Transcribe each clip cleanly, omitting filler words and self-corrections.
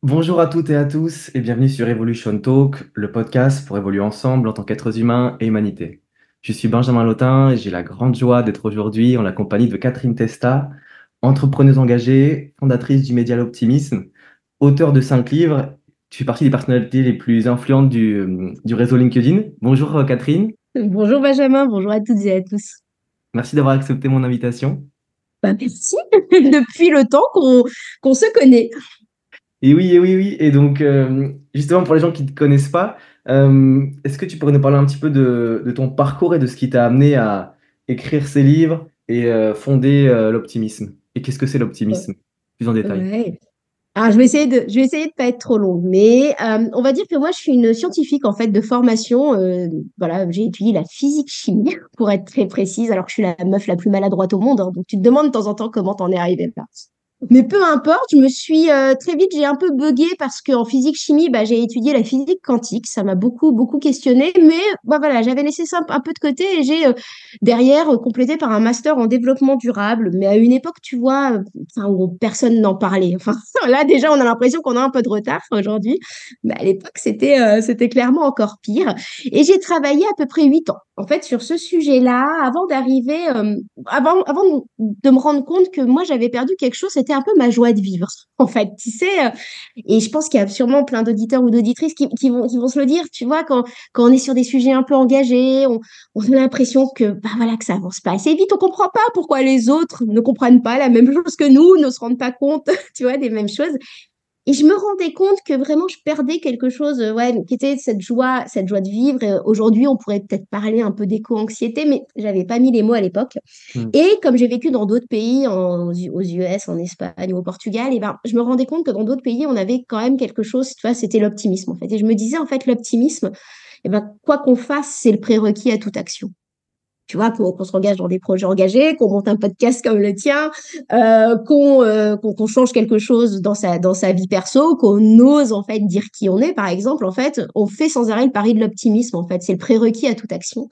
Bonjour à toutes et à tous et bienvenue sur Evolution Talk, le podcast pour évoluer ensemble en tant qu'êtres humains et humanité. Je suis Benjamin Lotin et j'ai la grande joie d'être aujourd'hui en la compagnie de Catherine Testa, entrepreneuse engagée, fondatrice du média L'Optimisme, auteure de 5 livres. Tu fais partie des personnalités les plus influentes du réseau LinkedIn. Bonjour Catherine, Bonjour Benjamin, bonjour à toutes et à tous. merci d'avoir accepté mon invitation. Bah, merci depuis le temps qu'on se connaît. Et oui, et oui, oui. Et donc, justement, pour les gens qui ne te connaissent pas, est-ce que tu pourrais nous parler un petit peu de ton parcours et de ce qui t'a amené à écrire ces livres et fonder l'optimisme? Et qu'est-ce que c'est l'optimisme? Plus en détail. Ouais. Alors je vais essayer de pas être trop longue, mais on va dire que moi je suis une scientifique en fait de formation. Voilà, j'ai étudié la physique chimie pour être très précise, alors que je suis la meuf la plus maladroite au monde, hein. Donc tu te demandes de temps en temps comment t'en es arrivé là. Mais peu importe, je me suis très vite, j'ai un peu bugué parce qu'en physique-chimie, bah, j'ai étudié la physique quantique. Ça m'a beaucoup, beaucoup questionné. Mais bah, voilà, j'avais laissé ça un peu de côté et j'ai derrière complété par un master en développement durable. Mais à une époque, tu vois, enfin, où personne n'en parlait. Enfin, là, déjà, on a l'impression qu'on a un peu de retard aujourd'hui. Mais à l'époque, c'était clairement encore pire. Et j'ai travaillé à peu près 8 ans, en fait, sur ce sujet-là, avant d'arriver, avant de me rendre compte que moi, j'avais perdu quelque chose, c'était un peu ma joie de vivre, en fait, tu sais. Et je pense qu'il y a sûrement plein d'auditeurs ou d'auditrices qui vont se le dire, tu vois, quand on est sur des sujets un peu engagés, on a l'impression que, bah voilà, que ça avance pas assez vite, on comprend pas pourquoi les autres ne comprennent pas la même chose que nous, ne se rendent pas compte, tu vois, des mêmes choses. Et je me rendais compte que vraiment je perdais quelque chose, ouais, qui était cette joie de vivre. Et aujourd'hui, on pourrait peut-être parler un peu d'éco-anxiété, mais j'avais pas mis les mots à l'époque. Hmm. Et comme j'ai vécu dans d'autres pays, aux US, en Espagne ou au Portugal, et ben, je me rendais compte que dans d'autres pays, on avait quand même quelque chose, tu vois, c'était l'optimisme en fait. Et je me disais en fait, l'optimisme, et ben, quoi qu'on fasse, c'est le prérequis à toute action. Tu vois, qu'on s'engage dans des projets engagés, qu'on monte un podcast comme le tien, qu'on change quelque chose dans sa vie perso, qu'on ose en fait dire qui on est, par exemple. En fait, on fait sans arrêt le pari de l'optimisme. En fait, c'est le prérequis à toute action.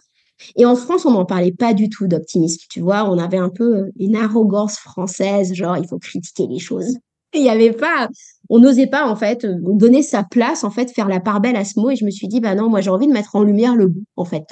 Et en France, on n'en parlait pas du tout d'optimisme. Tu vois, on avait un peu une arrogance française, genre il faut critiquer les choses. Il y avait pas, on n'osait pas en fait donner sa place, en fait, faire la part belle à ce mot. Et je me suis dit, bah non, moi j'ai envie de mettre en lumière le bout, en fait,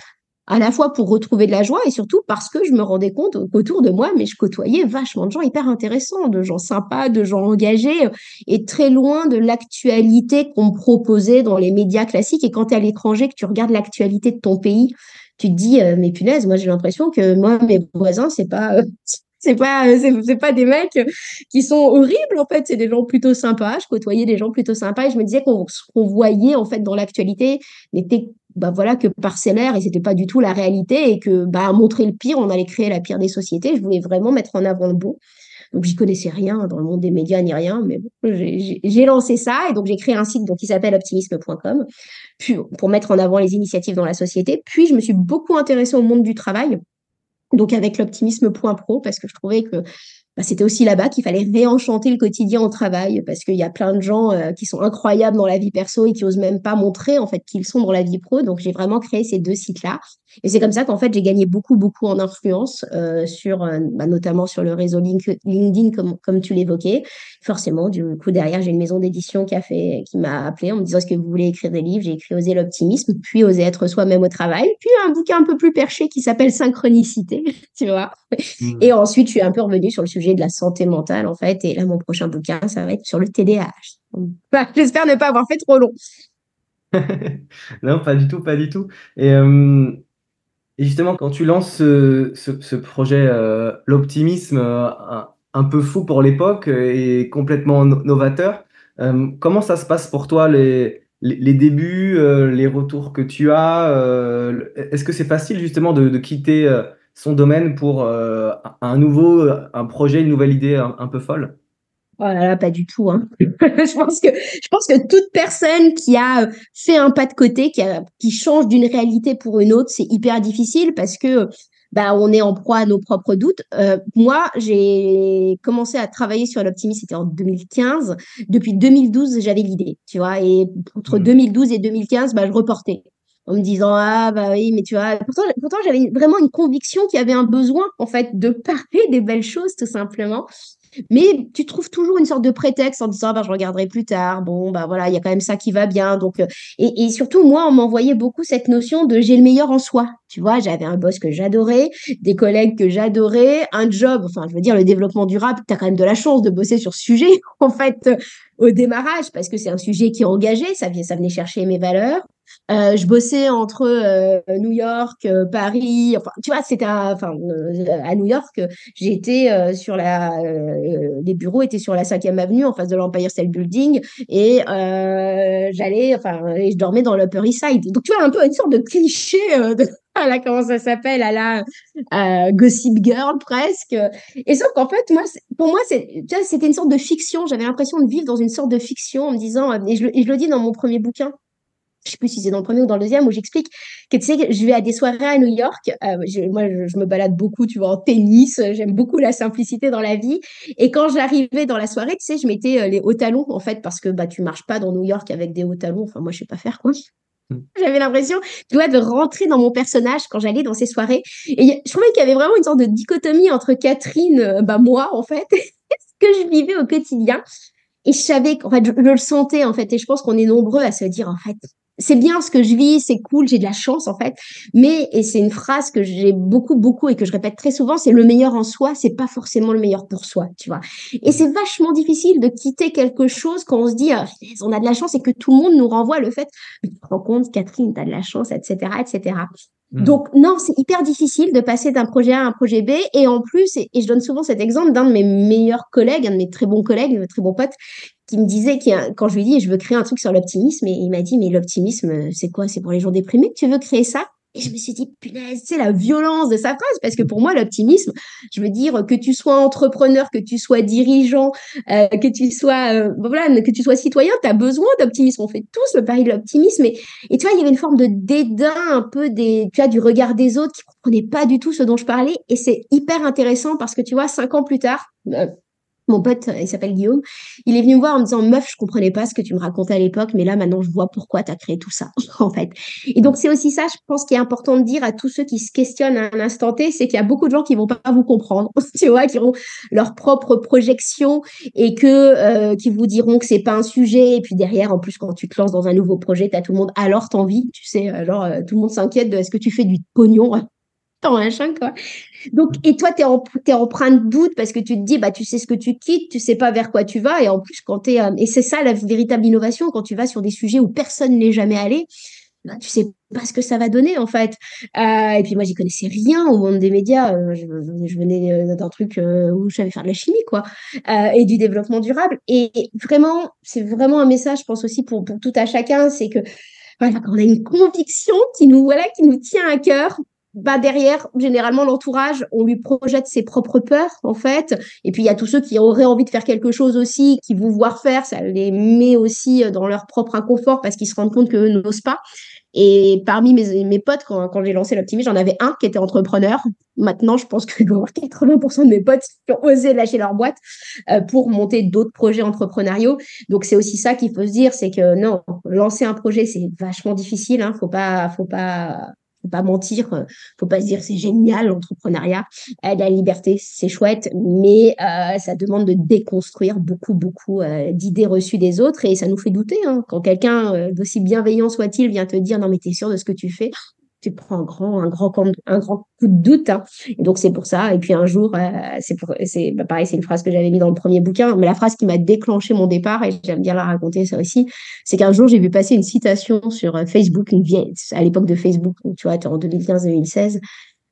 à la fois pour retrouver de la joie et surtout parce que je me rendais compte qu'autour de moi, mais je côtoyais vachement de gens hyper intéressants, de gens sympas, de gens engagés, et très loin de l'actualité qu'on me proposait dans les médias classiques. Et quand tu es à l'étranger, que tu regardes l'actualité de ton pays, tu te dis, mais punaise, moi j'ai l'impression que moi, mes voisins, c'est pas des mecs qui sont horribles, en fait, c'est des gens plutôt sympas. Je côtoyais des gens plutôt sympas et je me disais ce qu'on voyait en fait dans l'actualité n'était bah voilà, que parcellaire et c'était pas du tout la réalité et que bah, à montrer le pire, on allait créer la pire des sociétés. Je voulais vraiment mettre en avant le bon. Donc, j'y connaissais rien dans le monde des médias ni rien, mais bon, j'ai lancé ça et donc j'ai créé un site donc, qui s'appelle optimisme.com puis, pour mettre en avant les initiatives dans la société. Puis, je me suis beaucoup intéressée au monde du travail, donc avec l'optimisme.pro, parce que je trouvais que bah, c'était aussi là-bas qu'il fallait réenchanter le quotidien au travail, parce qu'il y a plein de gens qui sont incroyables dans la vie perso et qui osent même pas montrer en fait qu'ils sont dans la vie pro. Donc j'ai vraiment créé ces deux sites-là. Et c'est comme ça qu'en fait j'ai gagné beaucoup, beaucoup en influence bah, notamment sur le réseau LinkedIn, comme tu l'évoquais. Forcément, du coup, derrière, j'ai une maison d'édition qui m'a appelé en me disant est-ce que vous voulez écrire des livres? J'ai écrit Oser l'optimisme, puis Oser être soi-même au travail, puis un bouquin un peu plus perché qui s'appelle Synchronicité, tu vois. Et Hmm. ensuite, je suis un peu revenue sur le sujet de la santé mentale, en fait. Et là, mon prochain bouquin, ça va être sur le TDAH. Bah, j'espère ne pas avoir fait trop long. Non, pas du tout, pas du tout. Et justement, quand tu lances ce projet, l'optimisme, un peu fou pour l'époque et complètement novateur, comment ça se passe pour toi, les débuts, les retours que tu as? Est-ce que c'est facile justement de quitter son domaine pour un projet, une nouvelle idée un peu folle? Oh là là, pas du tout, hein. Je pense que toute personne qui a fait un pas de côté, qui change d'une réalité pour une autre, c'est hyper difficile parce que bah, on est en proie à nos propres doutes. Moi, j'ai commencé à travailler sur l'optimisme, c'était en 2015. Depuis 2012, j'avais l'idée, tu vois. Et entre Hmm. 2012 et 2015, bah, je reportais en me disant, ah bah oui, mais tu vois, pourtant j'avais vraiment une conviction qu'il y avait un besoin, en fait, de parler des belles choses, tout simplement. Mais tu trouves toujours une sorte de prétexte en disant, ah, ben, je regarderai plus tard. Bon, bah voilà, il y a quand même ça qui va bien. Donc, et surtout, moi, on m'envoyait beaucoup cette notion de j'ai le meilleur en soi. Tu vois, j'avais un boss que j'adorais, des collègues que j'adorais, un job, enfin, je veux dire, le développement durable, tu as quand même de la chance de bosser sur ce sujet, en fait, au démarrage, parce que c'est un sujet qui est engagé, ça venait chercher mes valeurs. Je bossais entre New York, Paris, enfin, tu vois, à New York, j'étais les bureaux étaient sur la 5e avenue en face de l'Empire State Building et et je dormais dans l'Upper East Side. Donc, tu vois, un peu une sorte de cliché comment ça s'appelle, à la Gossip Girl presque. Et sauf qu'en fait, pour moi, tu vois, c'était une sorte de fiction. J'avais l'impression de vivre dans une sorte de fiction en me disant, et je le dis dans mon premier bouquin, je sais plus si c'est dans le premier ou dans le deuxième, où j'explique que tu sais, que je vais à des soirées à New York. Je me balade beaucoup, tu vois, en tennis. J'aime beaucoup la simplicité dans la vie. Et quand j'arrivais dans la soirée, tu sais, je mettais les hauts talons, en fait, parce que bah, tu marches pas dans New York avec des hauts talons. Enfin, moi, je sais pas faire, quoi. Mm. J'avais l'impression, tu vois, de rentrer dans mon personnage quand j'allais dans ces soirées. Je trouvais qu'il y avait vraiment une sorte de dichotomie entre Catherine, bah, moi, en fait, et ce que je vivais au quotidien. Et je savais qu'en fait, je le sentais, en fait. Et je pense qu'on est nombreux à se dire, en fait, c'est bien ce que je vis, c'est cool, j'ai de la chance, en fait. Mais, et c'est une phrase que j'ai beaucoup, beaucoup et que je répète très souvent, c'est le meilleur en soi, c'est pas forcément le meilleur pour soi, tu vois. Et c'est vachement difficile de quitter quelque chose quand on se dit, ah, on a de la chance et que tout le monde nous renvoie le fait, mais tu te rends compte, Catherine, t'as de la chance, etc., etc. Mm. Donc, non, c'est hyper difficile de passer d'un projet A à un projet B. Et en plus, et je donne souvent cet exemple d'un de mes meilleurs collègues, un de mes très bons collègues, très bons potes, qui me disait, quand je lui ai dit, je veux créer un truc sur l'optimisme, et il m'a dit, mais l'optimisme, c'est quoi? C'est pour les gens déprimés que tu veux créer ça? Et je me suis dit, punaise, c'est la violence de sa phrase, parce que pour moi, l'optimisme, je veux dire, que tu sois entrepreneur, que tu sois dirigeant, que tu sois citoyen, tu as besoin d'optimisme. On fait tous le pari de l'optimisme. Et tu vois, il y avait une forme de dédain un peu tu vois, du regard des autres qui ne comprenaient pas du tout ce dont je parlais. Et c'est hyper intéressant parce que tu vois, 5 ans plus tard, mon pote, il s'appelle Guillaume, il est venu me voir en me disant, meuf, je comprenais pas ce que tu me racontais à l'époque, mais là, maintenant, je vois pourquoi tu as créé tout ça, en fait. Et donc, c'est aussi ça, je pense, qui est important de dire à tous ceux qui se questionnent à un instant T, c'est qu'il y a beaucoup de gens qui vont pas vous comprendre, tu vois, qui ont leur propre projection et qui vous diront que c'est pas un sujet. Et puis derrière, en plus, quand tu te lances dans un nouveau projet, tu as tout le monde, alors t'envie, tu sais, tout le monde s'inquiète de est-ce que tu fais du pognon, tant machin, quoi. Donc, et toi, t'es empreint de doute parce que tu te dis, bah, tu sais ce que tu quittes, tu sais pas vers quoi tu vas. Et en plus, et c'est ça la véritable innovation, quand tu vas sur des sujets où personne n'est jamais allé, bah, tu sais pas ce que ça va donner, en fait. Et puis, moi, j'y connaissais rien au monde des médias. Je venais d'un truc où je savais faire de la chimie, quoi, et du développement durable. Et vraiment, c'est vraiment un message, je pense aussi pour tout à chacun, c'est que, voilà, quand on a une conviction qui nous tient à cœur, bah derrière, généralement, l'entourage, on lui projette ses propres peurs, en fait. Et puis, il y a tous ceux qui auraient envie de faire quelque chose aussi, qui vous voir faire, ça les met aussi dans leur propre inconfort parce qu'ils se rendent compte qu'eux n'osent pas. Et parmi mes potes, quand j'ai lancé l'Optimisme, j'en avais un qui était entrepreneur. Maintenant, je pense que 80% de mes potes qui ont osé lâcher leur boîte pour monter d'autres projets entrepreneuriaux. Donc, c'est aussi ça qu'il faut se dire, c'est que non, lancer un projet, c'est vachement difficile. Hein, faut pas mentir. Faut pas se dire c'est génial l'entrepreneuriat. La liberté, c'est chouette, mais ça demande de déconstruire beaucoup, beaucoup d'idées reçues des autres et ça nous fait douter. Hein. Quand quelqu'un, d'aussi bienveillant soit-il, vient te dire non, mais t'es sûr de ce que tu fais, tu te prends un grand coup de doute. Hein. Et donc, c'est pour ça. Et puis, un jour, pareil, c'est une phrase que j'avais mis dans le premier bouquin, mais la phrase qui m'a déclenché mon départ, et j'aime bien la raconter, ça aussi, c'est qu'un jour, j'ai vu passer une citation sur Facebook, une vieille, à l'époque de Facebook, donc, tu vois, en 2015-2016.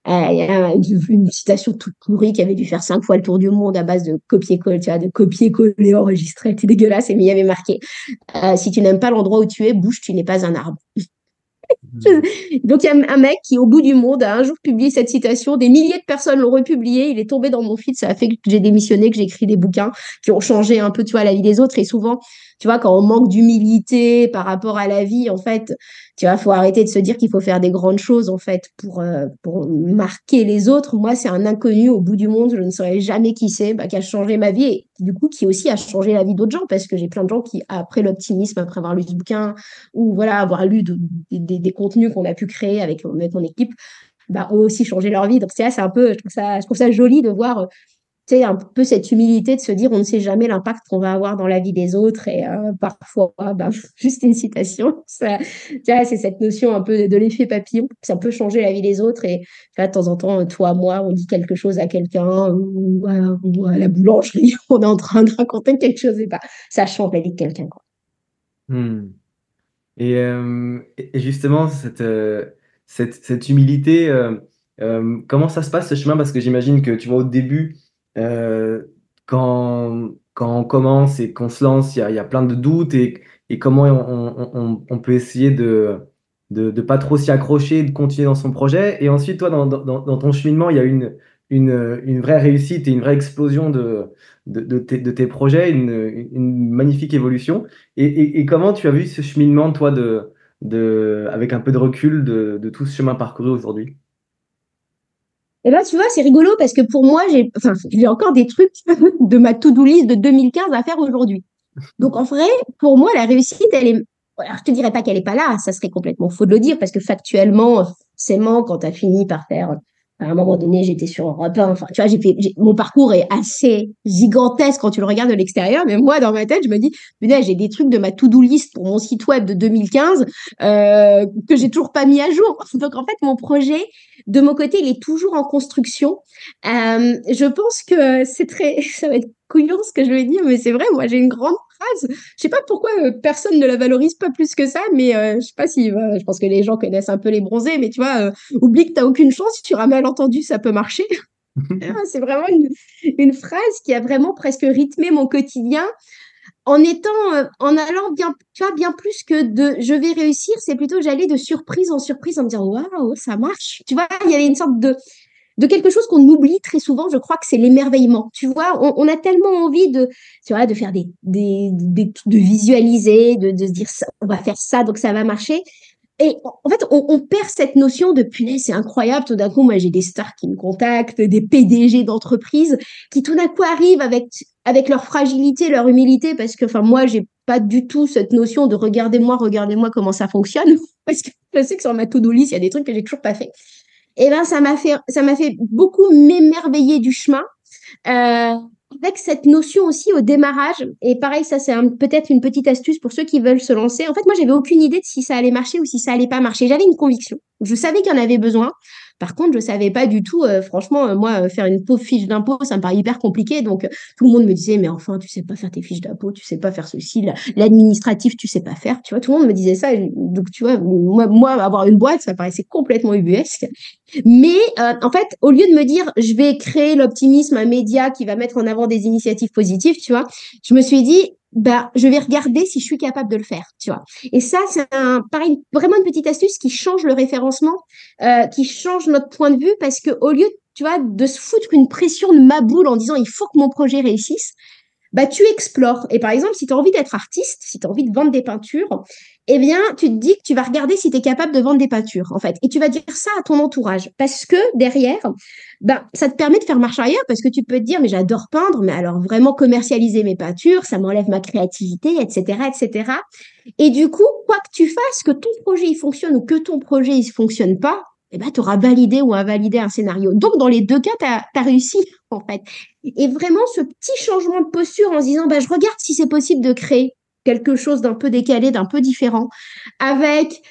Il y a une citation toute pourrie qui avait dû faire 5 fois le tour du monde à base de copier-coller, tu vois, de copier-coller, enregistrer, c'était dégueulasse, mais il y avait marqué si tu n'aimes pas l'endroit où tu es, bouge, tu n'es pas un arbre. Donc, il y a un mec qui, au bout du monde, a un jour publié cette citation. Des milliers de personnes l'ont republié. Il est tombé dans mon feed. Ça a fait que j'ai démissionné, que j'ai écrit des bouquins qui ont changé un peu, tu vois, la vie des autres. Et souvent, tu vois, quand on manque d'humilité par rapport à la vie, en fait, tu vois, faut arrêter de se dire qu'il faut faire des grandes choses, en fait, pour marquer les autres. Moi, c'est un inconnu au bout du monde. Je ne saurais jamais qui c'est, bah, qui a changé ma vie et du coup, qui aussi a changé la vie d'autres gens parce que j'ai plein de gens qui, après l'optimisme, après avoir lu ce bouquin, ou voilà, avoir lu des contenus qu'on a pu créer avec mon équipe, bah, ont aussi changé leur vie. Donc, c'est un peu, je trouve ça joli de voir sais, un peu cette humilité de se dire on ne sait jamais l'impact qu'on va avoir dans la vie des autres et parfois, ben, juste une citation, ça, tu vois, c'est cette notion un peu de l'effet papillon, ça peut changer la vie des autres et tu vois, de temps en temps, toi, moi, on dit quelque chose à quelqu'un ou à la boulangerie, on est en train de raconter quelque chose et bah, ça change la vie de quelqu'un, quoi. Hmm. Et justement, cette humilité, comment ça se passe ce chemin? Parce que j'imagine que tu vois, au début, euh, quand on commence et qu'on se lance, il y a plein de doutes et comment on peut essayer de pas trop s'y accrocher, de continuer dans son projet. Et ensuite, toi, dans ton cheminement, il y a une vraie réussite et une vraie explosion de tes projets, une magnifique évolution. Et comment tu as vu ce cheminement, toi, avec un peu de recul de tout ce chemin parcouru aujourd'hui? Et là, tu vois, c'est rigolo parce que pour moi, j'ai encore des trucs de ma to-do list de 2015 à faire aujourd'hui. Donc, en vrai, pour moi, la réussite, elle est. Alors, je te dirais pas qu'elle est pas là, ça serait complètement faux de le dire, parce que factuellement, forcément, quand tu as fini par faire. À un moment donné, j'étais sur Europe 1. Enfin, tu vois, mon parcours est assez gigantesque quand tu le regardes de l'extérieur, mais moi, dans ma tête, je me dis, punaise, j'ai des trucs de ma to-do list pour mon site web de 2015 que j'ai toujours pas mis à jour. Donc, en fait, mon projet, de mon côté, il est toujours en construction. Je pense que c'est très. Ça va être couillon ce que je vais dire, mais c'est vrai, moi, j'ai une grande phrase. Je sais pas pourquoi personne ne la valorise pas plus que ça, mais je sais pas si, je pense que les gens connaissent un peu les bronzés, mais tu vois, oublie que t'as aucune chance, sur un malentendu, ça peut marcher. C'est vraiment une phrase qui a vraiment presque rythmé mon quotidien en allant bien, tu vois, bien plus que de je vais réussir, c'est plutôt j'allais de surprise en surprise en me disant waouh, ça marche. Tu vois, il y avait une sorte de quelque chose qu'on oublie très souvent, je crois que c'est l'émerveillement. Tu vois, on a tellement envie de, tu vois, de faire de visualiser, de se dire ça, on va faire ça, donc ça va marcher. Et en fait, on perd cette notion de punaise, c'est incroyable. Tout d'un coup, moi, j'ai des stars qui me contactent, des PDG d'entreprises qui tout d'un coup arrivent avec leur fragilité, leur humilité, parce que, enfin, moi, j'ai pas du tout cette notion de regardez-moi comment ça fonctionne. Parce que je sais que sur ma to-do list, il y a des trucs que j'ai toujours pas fait. Et ben, ça m'a fait beaucoup m'émerveiller du chemin. Euh, avec cette notion aussi au démarrage, et pareil, ça c'est peut-être une petite astuce pour ceux qui veulent se lancer. En fait, moi, j'avais aucune idée de si ça allait marcher ou si ça allait pas marcher. J'avais une conviction. Je savais qu'il y en avait besoin. Par contre, je savais pas du tout, franchement, moi, faire une pauvre fiche d'impôt, ça me paraît hyper compliqué. Donc, tout le monde me disait, mais enfin, tu sais pas faire tes fiches d'impôt, tu sais pas faire ceci, l'administratif, tu sais pas faire. Tu vois, tout le monde me disait ça. Donc, tu vois, moi, avoir une boîte, ça paraissait complètement ubuesque. Mais en fait, au lieu de me dire, je vais créer l'optimisme, un média qui va mettre en avant des initiatives positives, tu vois, je me suis dit, bah, je vais regarder si je suis capable de le faire, tu vois. Et ça, c'est pareil, vraiment une petite astuce qui change le référencement, qui change notre point de vue parce que au lieu, tu vois, de se foutre une pression de ma boule en disant, il faut que mon projet réussisse, bah, tu explores. Et par exemple, si tu as envie d'être artiste, si tu as envie de vendre des peintures, eh bien, tu te dis que tu vas regarder si tu es capable de vendre des peintures, en fait. Et tu vas dire ça à ton entourage. Parce que derrière, ben, ça te permet de faire marche arrière parce que tu peux te dire, mais j'adore peindre, mais alors vraiment commercialiser mes peintures, ça m'enlève ma créativité, etc., etc. Et du coup, quoi que tu fasses, que ton projet il fonctionne ou que ton projet il ne fonctionne pas, eh ben, tu auras validé ou invalidé un scénario. Donc, dans les deux cas, tu as réussi, en fait. Et vraiment, ce petit changement de posture en se disant, bah, je regarde si c'est possible de créer quelque chose d'un peu décalé, d'un peu différent, avec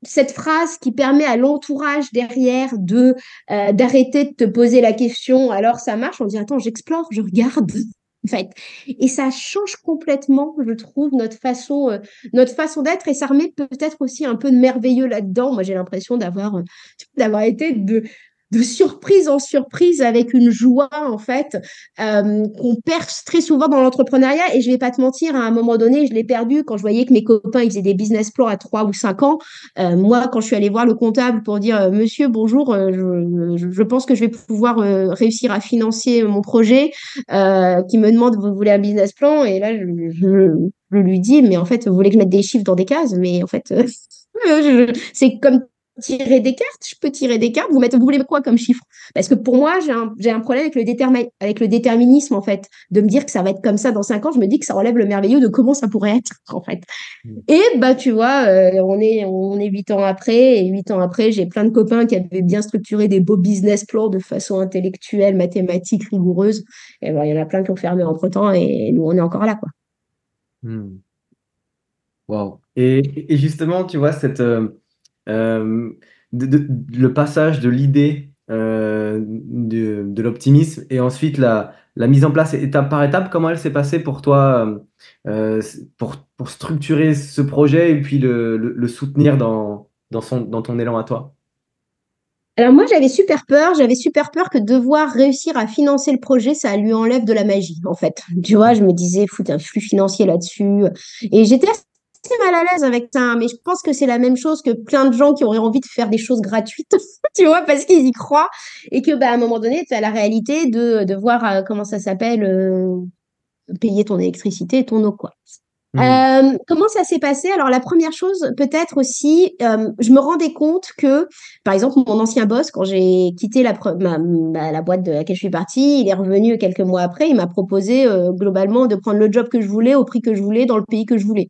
cette phrase qui permet à l'entourage derrière d'arrêter de te poser la question, alors ça marche, on dit, attends, j'explore, je regarde. En fait. Et ça change complètement, je trouve, notre façon d'être et ça remet peut-être aussi un peu de merveilleux là-dedans. Moi, j'ai l'impression d'avoir été de surprise en surprise avec une joie, en fait, qu'on perd très souvent dans l'entrepreneuriat. Et je vais pas te mentir, à un moment donné, je l'ai perdu quand je voyais que mes copains, ils faisaient des business plans à 3 ou 5 ans. Moi, quand je suis allée voir le comptable pour dire, Monsieur, bonjour, je pense que je vais pouvoir réussir à financer mon projet, qui me demande, vous voulez un business plan? Et là, je lui dis, mais en fait, vous voulez que je mette des chiffres dans des cases? Mais en fait, c'est comme tirer des cartes, je peux tirer des cartes. Vous voulez quoi comme chiffre? Parce que pour moi, j'ai un problème avec avec le déterminisme, en fait. De me dire que ça va être comme ça dans 5 ans, je me dis que ça relève le merveilleux de comment ça pourrait être, en fait. Mm. Et bah, tu vois, on est 8 ans après, et 8 ans après, j'ai plein de copains qui avaient bien structuré des beaux business plans de façon intellectuelle, mathématique, rigoureuse. Et bon, il y en a plein qui ont fermé entre-temps, et nous, on est encore là, quoi. Mm. Wow. Et justement, tu vois, euh, le passage de l'idée de l'optimisme et ensuite la mise en place étape par étape, comment elle s'est passée pour toi pour structurer ce projet et puis le soutenir dans ton élan à toi? Alors moi, j'avais super peur. J'avais super peur que devoir réussir à financer le projet, ça lui enlève de la magie, en fait. Tu vois, je me disais, fout un flux financier là-dessus. Et j'étais assez mal à l'aise avec ça. Mais je pense que c'est la même chose que plein de gens qui auraient envie de faire des choses gratuites, tu vois, parce qu'ils y croient. Et que, bah, à un moment donné, tu as la réalité de voir, comment ça s'appelle, payer ton électricité et ton eau, quoi. Hmm. Comment ça s'est passé? Alors, la première chose, peut-être aussi, je me rendais compte que, par exemple, mon ancien boss, quand j'ai quitté la boîte de laquelle je suis partie, il est revenu quelques mois après, il m'a proposé globalement de prendre le job que je voulais au prix que je voulais dans le pays que je voulais.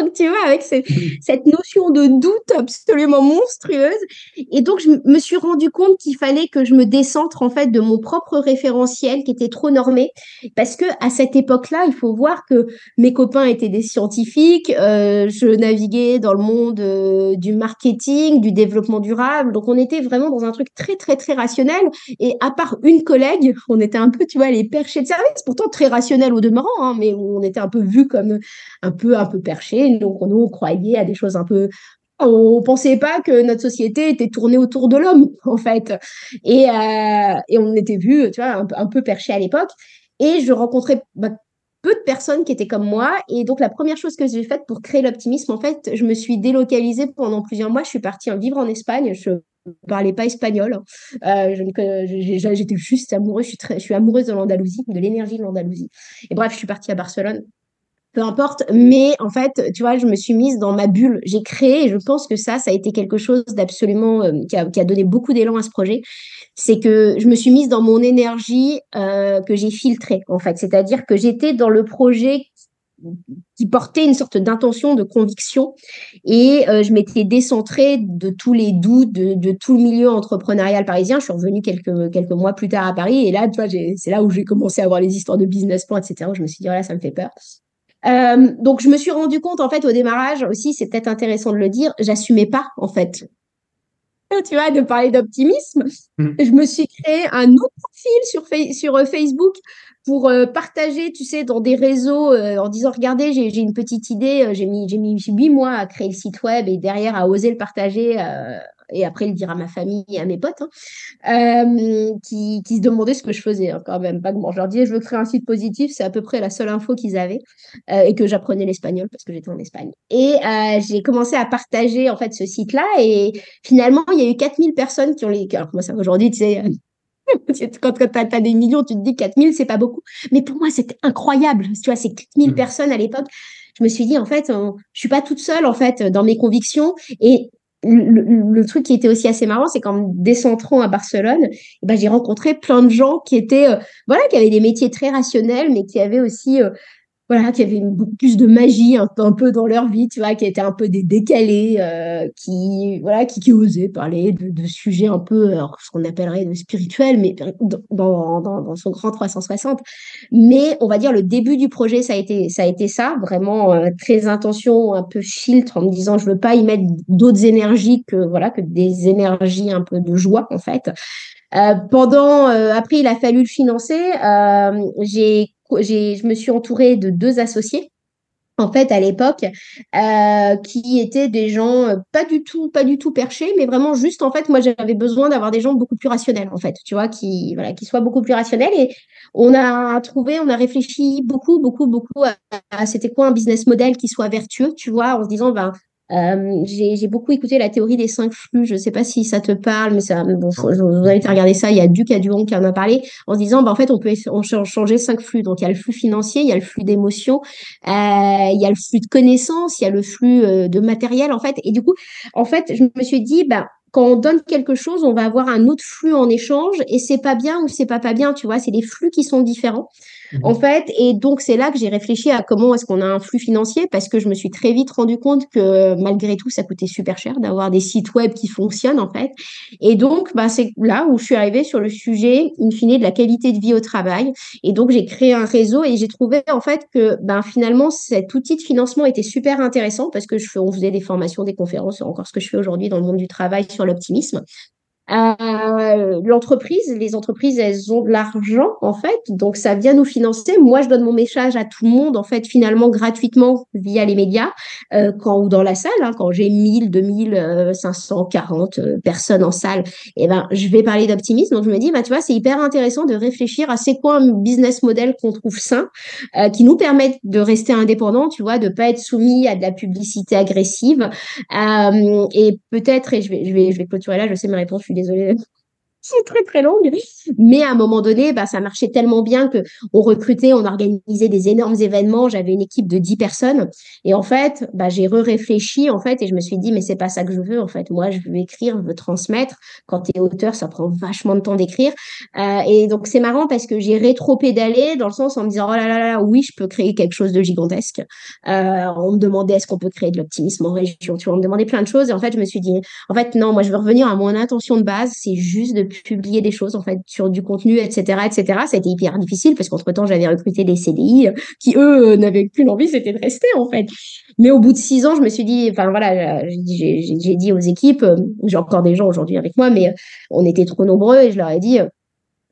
Donc, tu vois, avec cette notion de doute absolument monstrueuse. Et donc, je me suis rendu compte qu'il fallait que je me décentre, en fait, de mon propre référentiel qui était trop normé. Parce que à cette époque-là, il faut voir que mes copains étaient des scientifiques, je naviguais dans le monde du marketing, du développement durable. Donc, on était vraiment dans un truc très, très, très rationnel. Et à part une collègue, on était un peu, tu vois, les perchés de service, pourtant très rationnel au demeurant, hein, mais on était un peu vus comme un peu perchés. Donc, nous, on croyait à des choses un peu. On pensait pas que notre société était tournée autour de l'homme, en fait. Et on était vus, tu vois, un peu perchés à l'époque. Et je rencontrais peu de personnes qui étaient comme moi. Et donc, la première chose que j'ai faite pour créer l'optimisme, en fait, je me suis délocalisée pendant plusieurs mois. Je suis partie vivre en Espagne. Je ne parlais pas espagnol. J'étais juste amoureuse. Je suis amoureuse de l'Andalousie, de l'énergie de l'Andalousie. Et bref, je suis partie à Barcelone. Peu importe, mais en fait, tu vois, je me suis mise dans ma bulle. J'ai créé, et je pense que ça a été quelque chose d'absolument qui a donné beaucoup d'élan à ce projet. C'est que je me suis mise dans mon énergie que j'ai filtrée, en fait. C'est-à-dire que j'étais dans le projet qui portait une sorte d'intention, de conviction, et je m'étais décentrée de tous les doutes, de tout le milieu entrepreneurial parisien. Je suis revenue quelques mois plus tard à Paris, et là, tu vois, c'est là où j'ai commencé à avoir les histoires de business plan, etc. Où je me suis dit, voilà, ça me fait peur. Donc, je me suis rendu compte, en fait, au démarrage aussi, c'est peut-être intéressant de le dire, j'assumais pas, en fait, tu vois, de parler d'optimisme. Hmm. Je me suis créé un autre profil sur Facebook pour partager, tu sais, dans des réseaux en disant, regardez, j'ai une petite idée, j'ai mis 8 mois à créer le site web et derrière à oser le partager et après le dire à ma famille et à mes potes, hein, qui se demandaient ce que je faisais, hein, quand même. Pas bon, je leur disais, je veux créer un site positif, c'est à peu près la seule info qu'ils avaient et que j'apprenais l'espagnol parce que j'étais en Espagne. Et j'ai commencé à partager en fait ce site-là et finalement, il y a eu 4000 personnes qui ont les. Alors, moi, ça aujourd'hui, tu sais, quand tu as des millions, tu te dis 4000, c'est pas beaucoup. Mais pour moi, c'était incroyable. Tu vois, ces 4000 Hmm. personnes à l'époque. Je me suis dit, en fait, je suis pas toute seule, en fait, dans mes convictions. Et le truc qui était aussi assez marrant, c'est qu'en me décentrant à Barcelone, eh ben, j'ai rencontré plein de gens qui étaient, voilà, qui avaient des métiers très rationnels, mais qui avaient aussi voilà, qui avaient beaucoup plus de magie un peu dans leur vie, tu vois, qui étaient un peu des décalés, voilà, qui osaient parler de sujets un peu, alors, ce qu'on appellerait de spirituel, mais dans son grand 360. Mais on va dire le début du projet, ça a été ça, vraiment très intention, un peu filtre, en me disant je veux pas y mettre d'autres énergies que voilà que des énergies un peu de joie en fait. Après, il a fallu le financer. Je me suis entourée de deux associés, en fait, à l'époque, qui étaient des gens pas du tout perchés, mais vraiment juste, en fait, moi, j'avais besoin d'avoir des gens beaucoup plus rationnels, en fait, tu vois, voilà, qui soient beaucoup plus rationnels. Et on a réfléchi beaucoup, beaucoup, beaucoup à c'était quoi un business model qui soit vertueux, tu vois, en se disant, ben, j'ai beaucoup écouté la théorie des 5 flux. Je ne sais pas si ça te parle, mais ça, bon, Non. je vous invite à regarder ça. Il y a Duc Aduon qui en a parlé en se disant, bah, en fait, on changer 5 flux. Donc, il y a le flux financier, il y a le flux d'émotions, il y a le flux de connaissances, il y a le flux de matériel, en fait. Et du coup, en fait, je me suis dit, bah, quand on donne quelque chose, on va avoir un autre flux en échange et c'est pas bien ou c'est pas bien, tu vois, c'est des flux qui sont différents. En Mhm. fait, et donc c'est là que j'ai réfléchi à comment est-ce qu'on a un flux financier parce que je me suis très vite rendu compte que malgré tout, ça coûtait super cher d'avoir des sites web qui fonctionnent en fait. Et donc, bah, c'est là où je suis arrivée sur le sujet, in fine, de la qualité de vie au travail. Et donc, j'ai créé un réseau et j'ai trouvé en fait que ben, finalement, cet outil de financement était super intéressant parce que on faisait des formations, des conférences, encore ce que je fais aujourd'hui dans le monde du travail sur l'optimisme. Les entreprises, elles ont de l'argent, en fait, donc ça vient nous financer. Moi, je donne mon message à tout le monde, en fait, finalement, gratuitement via les médias, ou dans la salle, hein, quand j'ai 1000, 2000, 540 personnes en salle, et ben, je vais parler d'optimisme. Donc, je me dis, bah, tu vois, c'est hyper intéressant de réfléchir à c'est quoi un business model qu'on trouve sain, qui nous permette de rester indépendants, tu vois, de pas être soumis à de la publicité agressive, et peut-être, et je vais clôturer là, je sais ma réponse, je suis désolée, c'est très très longue. Mais à un moment donné, bah, ça marchait tellement bien que on recrutait, on organisait des énormes événements. J'avais une équipe de 10 personnes. Et en fait, bah, j'ai réfléchi en fait et je me suis dit, mais c'est pas ça que je veux en fait. Moi, je veux écrire, je veux transmettre. Quand tu es auteur, ça prend vachement de temps d'écrire. Et donc, c'est marrant parce que j'ai rétro-pédalé dans le sens en me disant, oh là là là, oui, je peux créer quelque chose de gigantesque. On me demandait, est-ce qu'on peut créer de l'optimisme en région? Tu vois, on me demandait plein de choses. Et en fait, je me suis dit, en fait, non, moi, je veux revenir à mon intention de base, c'est juste de publier des choses, en fait, sur du contenu, etc., etc. Ça a été hyper difficile parce qu'entre-temps, j'avais recruté des CDI qui, eux, n'avaient qu'une envie, c'était de rester, en fait. Mais au bout de 6 ans, je me suis dit, enfin, voilà, j'ai dit aux équipes, j'ai encore des gens aujourd'hui avec moi, mais on était trop nombreux et je leur ai dit,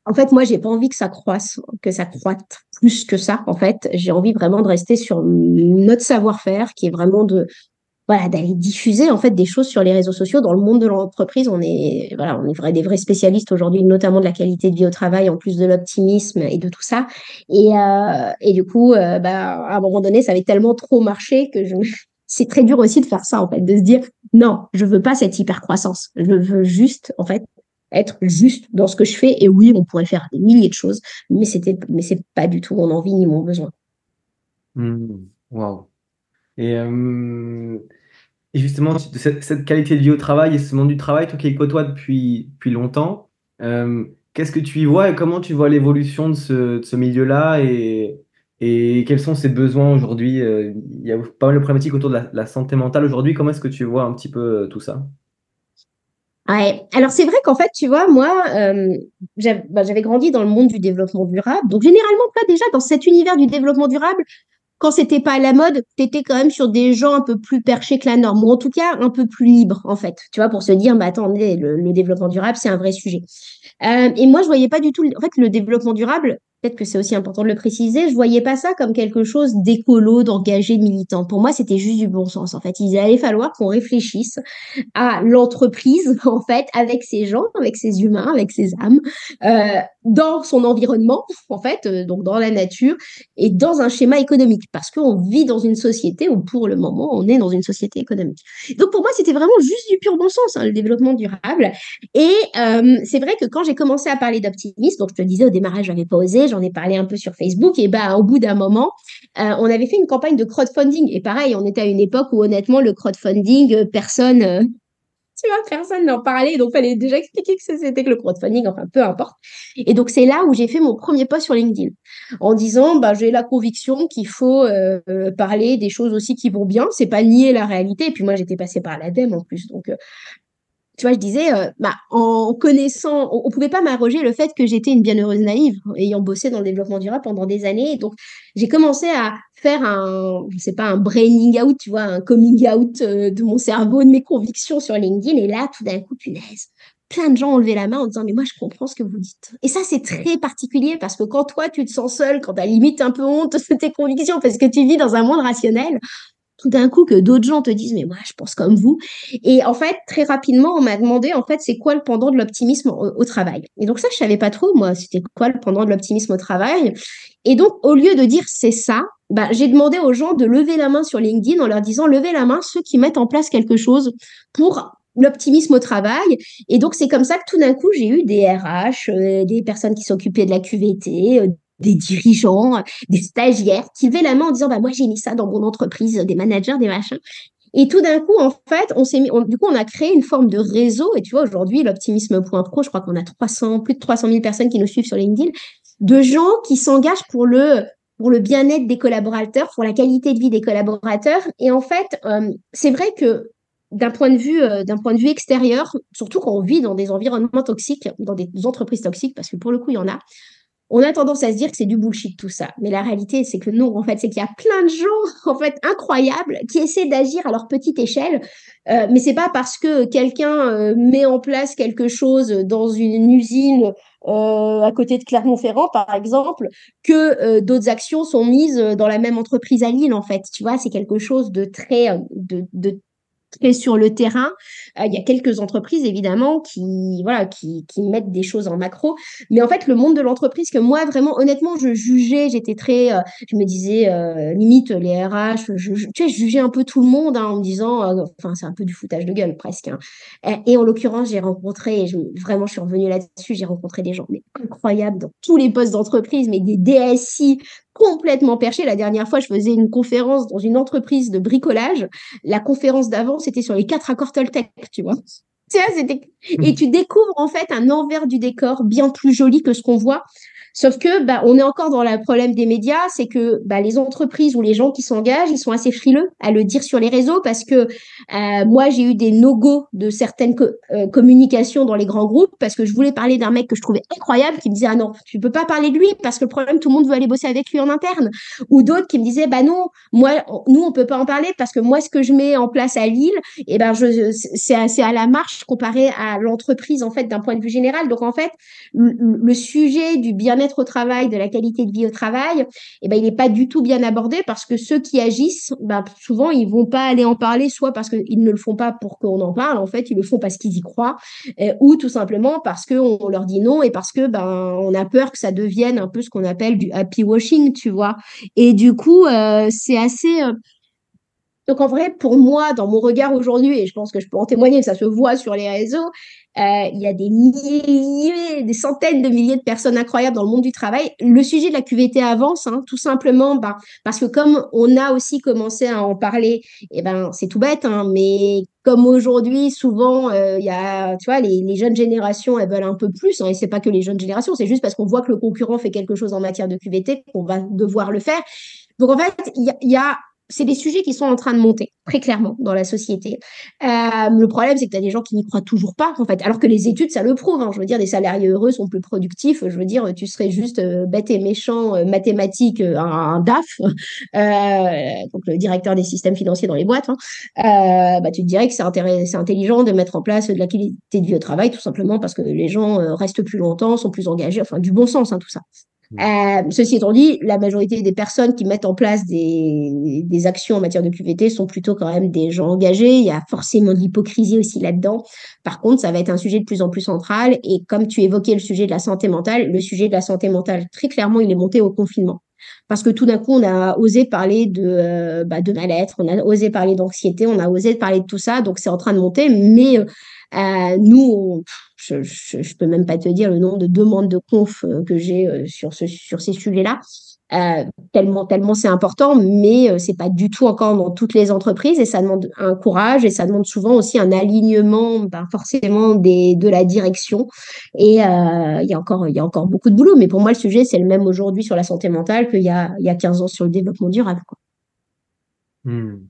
en fait, moi, j'ai pas envie que ça croisse, que ça croîte plus que ça, en fait. J'ai envie vraiment de rester sur notre savoir-faire, qui est vraiment de voilà, d'aller diffuser en fait des choses sur les réseaux sociaux. Dans le monde de l'entreprise, on est des vrais spécialistes aujourd'hui, notamment de la qualité de vie au travail, en plus de l'optimisme et de tout ça. Et du coup, bah, à un moment donné, ça avait tellement trop marché que c'est très dur aussi de faire ça en fait, de se dire non, je veux pas cette hyper croissance. Je veux juste en fait être juste dans ce que je fais. Et oui, on pourrait faire des milliers de choses, mais c'est pas du tout mon envie ni mon besoin. Hmm. Waouh. Et, et justement, cette qualité de vie au travail et ce monde du travail, toi qui le côtoies depuis longtemps, qu'est-ce que tu y vois et comment tu vois l'évolution de ce milieu-là et quels sont ses besoins aujourd'hui? Il y a pas mal de problématiques autour de la santé mentale aujourd'hui. Comment est-ce que tu vois un petit peu tout ça? Ouais. Alors c'est vrai qu'en fait, tu vois, moi, j'avais grandi dans le monde du développement durable. Donc généralement, pas déjà dans cet univers du développement durable, quand c'était pas à la mode, t'étais quand même sur des gens un peu plus perchés que la norme, ou en tout cas un peu plus libres, en fait. Tu vois, pour se dire, bah attendez, le développement durable, c'est un vrai sujet. Et moi, je voyais pas du tout, en fait, le développement durable, peut-être que c'est aussi important de le préciser, je voyais pas ça comme quelque chose d'écolo, d'engagé, de militant. Pour moi, c'était juste du bon sens. En fait, il allait falloir qu'on réfléchisse à l'entreprise, en fait, avec ces gens, avec ces humains, avec ces âmes, dans son environnement, en fait, donc dans la nature, et dans un schéma économique, parce qu'on vit dans une société où, pour le moment, on est dans une société économique. Donc, pour moi, c'était vraiment juste du pur bon sens, hein, le développement durable. Et c'est vrai que quand j'ai commencé à parler d'optimisme, donc je te disais au démarrage, j'avais pas osé, j'en ai parlé un peu sur Facebook, et bah, au bout d'un moment, on avait fait une campagne de crowdfunding. Et pareil, on était à une époque où honnêtement, le crowdfunding, tu vois, personne n'en parlait, donc fallait déjà expliquer que c'était que le crowdfunding, enfin peu importe. Et donc c'est là où j'ai fait mon premier post sur LinkedIn en disant, bah, j'ai la conviction qu'il faut parler des choses aussi qui vont bien, c'est pas nier la réalité. Et puis moi j'étais passée par l'ADEME en plus, donc tu vois, je disais, bah, en connaissant, on pouvait pas m'arroger le fait que j'étais une bienheureuse naïve, ayant bossé dans le développement durable pendant des années. Donc, j'ai commencé à faire je sais pas, un braining out, tu vois, un coming out de mon cerveau, de mes convictions sur LinkedIn. Et là, tout d'un coup, punaise, plein de gens ont levé la main en disant, mais moi, je comprends ce que vous dites. Et ça, c'est très particulier parce que quand toi, tu te sens seul, quand tu as limite un peu honte de tes convictions parce que tu vis dans un monde rationnel, tout d'un coup que d'autres gens te disent mais moi je pense comme vous et en fait très rapidement on m'a demandé en fait c'est quoi le pendant de l'optimisme au travail et donc ça je savais pas trop moi c'était quoi le pendant de l'optimisme au travail et donc au lieu de dire c'est ça bah, j'ai demandé aux gens de lever la main sur LinkedIn en leur disant levez la main ceux qui mettent en place quelque chose pour l'optimisme au travail et donc c'est comme ça que tout d'un coup j'ai eu des RH des personnes qui s'occupaient de la QVT des dirigeants, des stagiaires qui levaient la main en disant bah moi j'ai mis ça dans mon entreprise, des managers, des machins. Et tout d'un coup, en fait, du coup, on a créé une forme de réseau. Et tu vois, aujourd'hui, l'optimisme.pro, je crois qu'on a plus de 300 000 personnes qui nous suivent sur LinkedIn, de gens qui s'engagent pour le bien-être des collaborateurs, pour la qualité de vie des collaborateurs. Et en fait, c'est vrai que d'un point de vue extérieur, surtout quand on vit dans des environnements toxiques, dans des entreprises toxiques, parce que pour le coup, il y en a, on a tendance à se dire que c'est du bullshit tout ça. Mais la réalité, c'est que non, en fait, c'est qu'il y a plein de gens, en fait, incroyables, qui essaient d'agir à leur petite échelle. Mais c'est pas parce que quelqu'un met en place quelque chose dans une usine à côté de Clermont-Ferrand, par exemple, que d'autres actions sont mises dans la même entreprise à Lille, en fait. Tu vois, c'est quelque chose de très, de et sur le terrain, il y a quelques entreprises évidemment voilà, qui mettent des choses en macro. Mais en fait, le monde de l'entreprise que moi, vraiment, honnêtement, je jugeais, j'étais très, je me disais, limite, les RH, tu sais, je jugeais un peu tout le monde hein, en me disant, enfin, c'est un peu du foutage de gueule presque. Hein. Et en l'occurrence, j'ai rencontré, vraiment, je suis revenue là-dessus, j'ai rencontré des gens mais incroyables dans tous les postes d'entreprise, mais des DSI complètement perchés. La dernière fois, je faisais une conférence dans une entreprise de bricolage. La conférence d'avant, c'était sur les 4 accords Toltec, tu vois. Et tu découvres en fait un envers du décor bien plus joli que ce qu'on voit. Sauf que bah, on est encore dans le problème des médias, c'est que bah, les entreprises ou les gens qui s'engagent, ils sont assez frileux à le dire sur les réseaux parce que moi, j'ai eu des no-go de certaines communications dans les grands groupes parce que je voulais parler d'un mec que je trouvais incroyable qui me disait ah non, tu peux pas parler de lui parce que le problème, tout le monde veut aller bosser avec lui en interne. Ou d'autres qui me disaient bah non, nous, on peut pas en parler parce que moi, ce que je mets en place à Lille, eh ben, c'est à la marche comparé à l'entreprise, en fait, d'un point de vue général. Donc, en fait, le sujet du bien-être au travail, de la qualité de vie au travail, eh ben, il n'est pas du tout bien abordé parce que ceux qui agissent, ben, souvent, ils vont pas aller en parler, soit parce qu'ils ne le font pas pour qu'on en parle, en fait, ils le font parce qu'ils y croient, ou tout simplement parce qu'on leur dit non et parce que ben, on a peur que ça devienne un peu ce qu'on appelle du happy washing, tu vois. Et du coup, c'est assez. Donc en vrai, pour moi, dans mon regard aujourd'hui, et je pense que je peux en témoigner, que ça se voit sur les réseaux, il y a des milliers, des centaines de milliers de personnes incroyables dans le monde du travail. Le sujet de la QVT avance, hein, tout simplement bah, parce que comme on a aussi commencé à en parler, et ben, c'est tout bête, hein, mais comme aujourd'hui, souvent, il y a, tu vois, les jeunes générations, elles veulent un peu plus, hein, et c'est pas que les jeunes générations, c'est juste parce qu'on voit que le concurrent fait quelque chose en matière de QVT qu'on va devoir le faire. Donc en fait, il y a c'est des sujets qui sont en train de monter très clairement dans la société. Le problème, c'est que tu as des gens qui n'y croient toujours pas, en fait, alors que les études, ça le prouve. Hein. Je veux dire, des salariés heureux sont plus productifs. Je veux dire, tu serais juste bête et méchant, mathématique, un DAF, donc le directeur des systèmes financiers dans les boîtes. Hein. Bah, tu te dirais que c'est intelligent de mettre en place de la qualité de vie au travail, tout simplement parce que les gens restent plus longtemps, sont plus engagés, enfin, du bon sens, hein, tout ça. Ceci étant dit, la majorité des personnes qui mettent en place des actions en matière de QVT sont plutôt quand même des gens engagés. Il y a forcément de l'hypocrisie aussi là-dedans. Par contre, ça va être un sujet de plus en plus central. Et comme tu évoquais le sujet de la santé mentale, le sujet de la santé mentale, très clairement, il est monté au confinement. Parce que tout d'un coup, on a osé parler de mal-être, on a osé parler d'anxiété, on a osé parler de tout ça. Donc, c'est en train de monter. Mais nous, je peux même pas te dire le nombre de demandes de conf que j'ai sur ces sujets-là. Tellement c'est important, mais c'est pas du tout encore dans toutes les entreprises et ça demande un courage et ça demande souvent aussi un alignement, ben, forcément de la direction. Et il y a encore beaucoup de boulot, mais pour moi, le sujet, c'est le même aujourd'hui sur la santé mentale il y a 15 ans sur le développement durable, quoi. Hmm.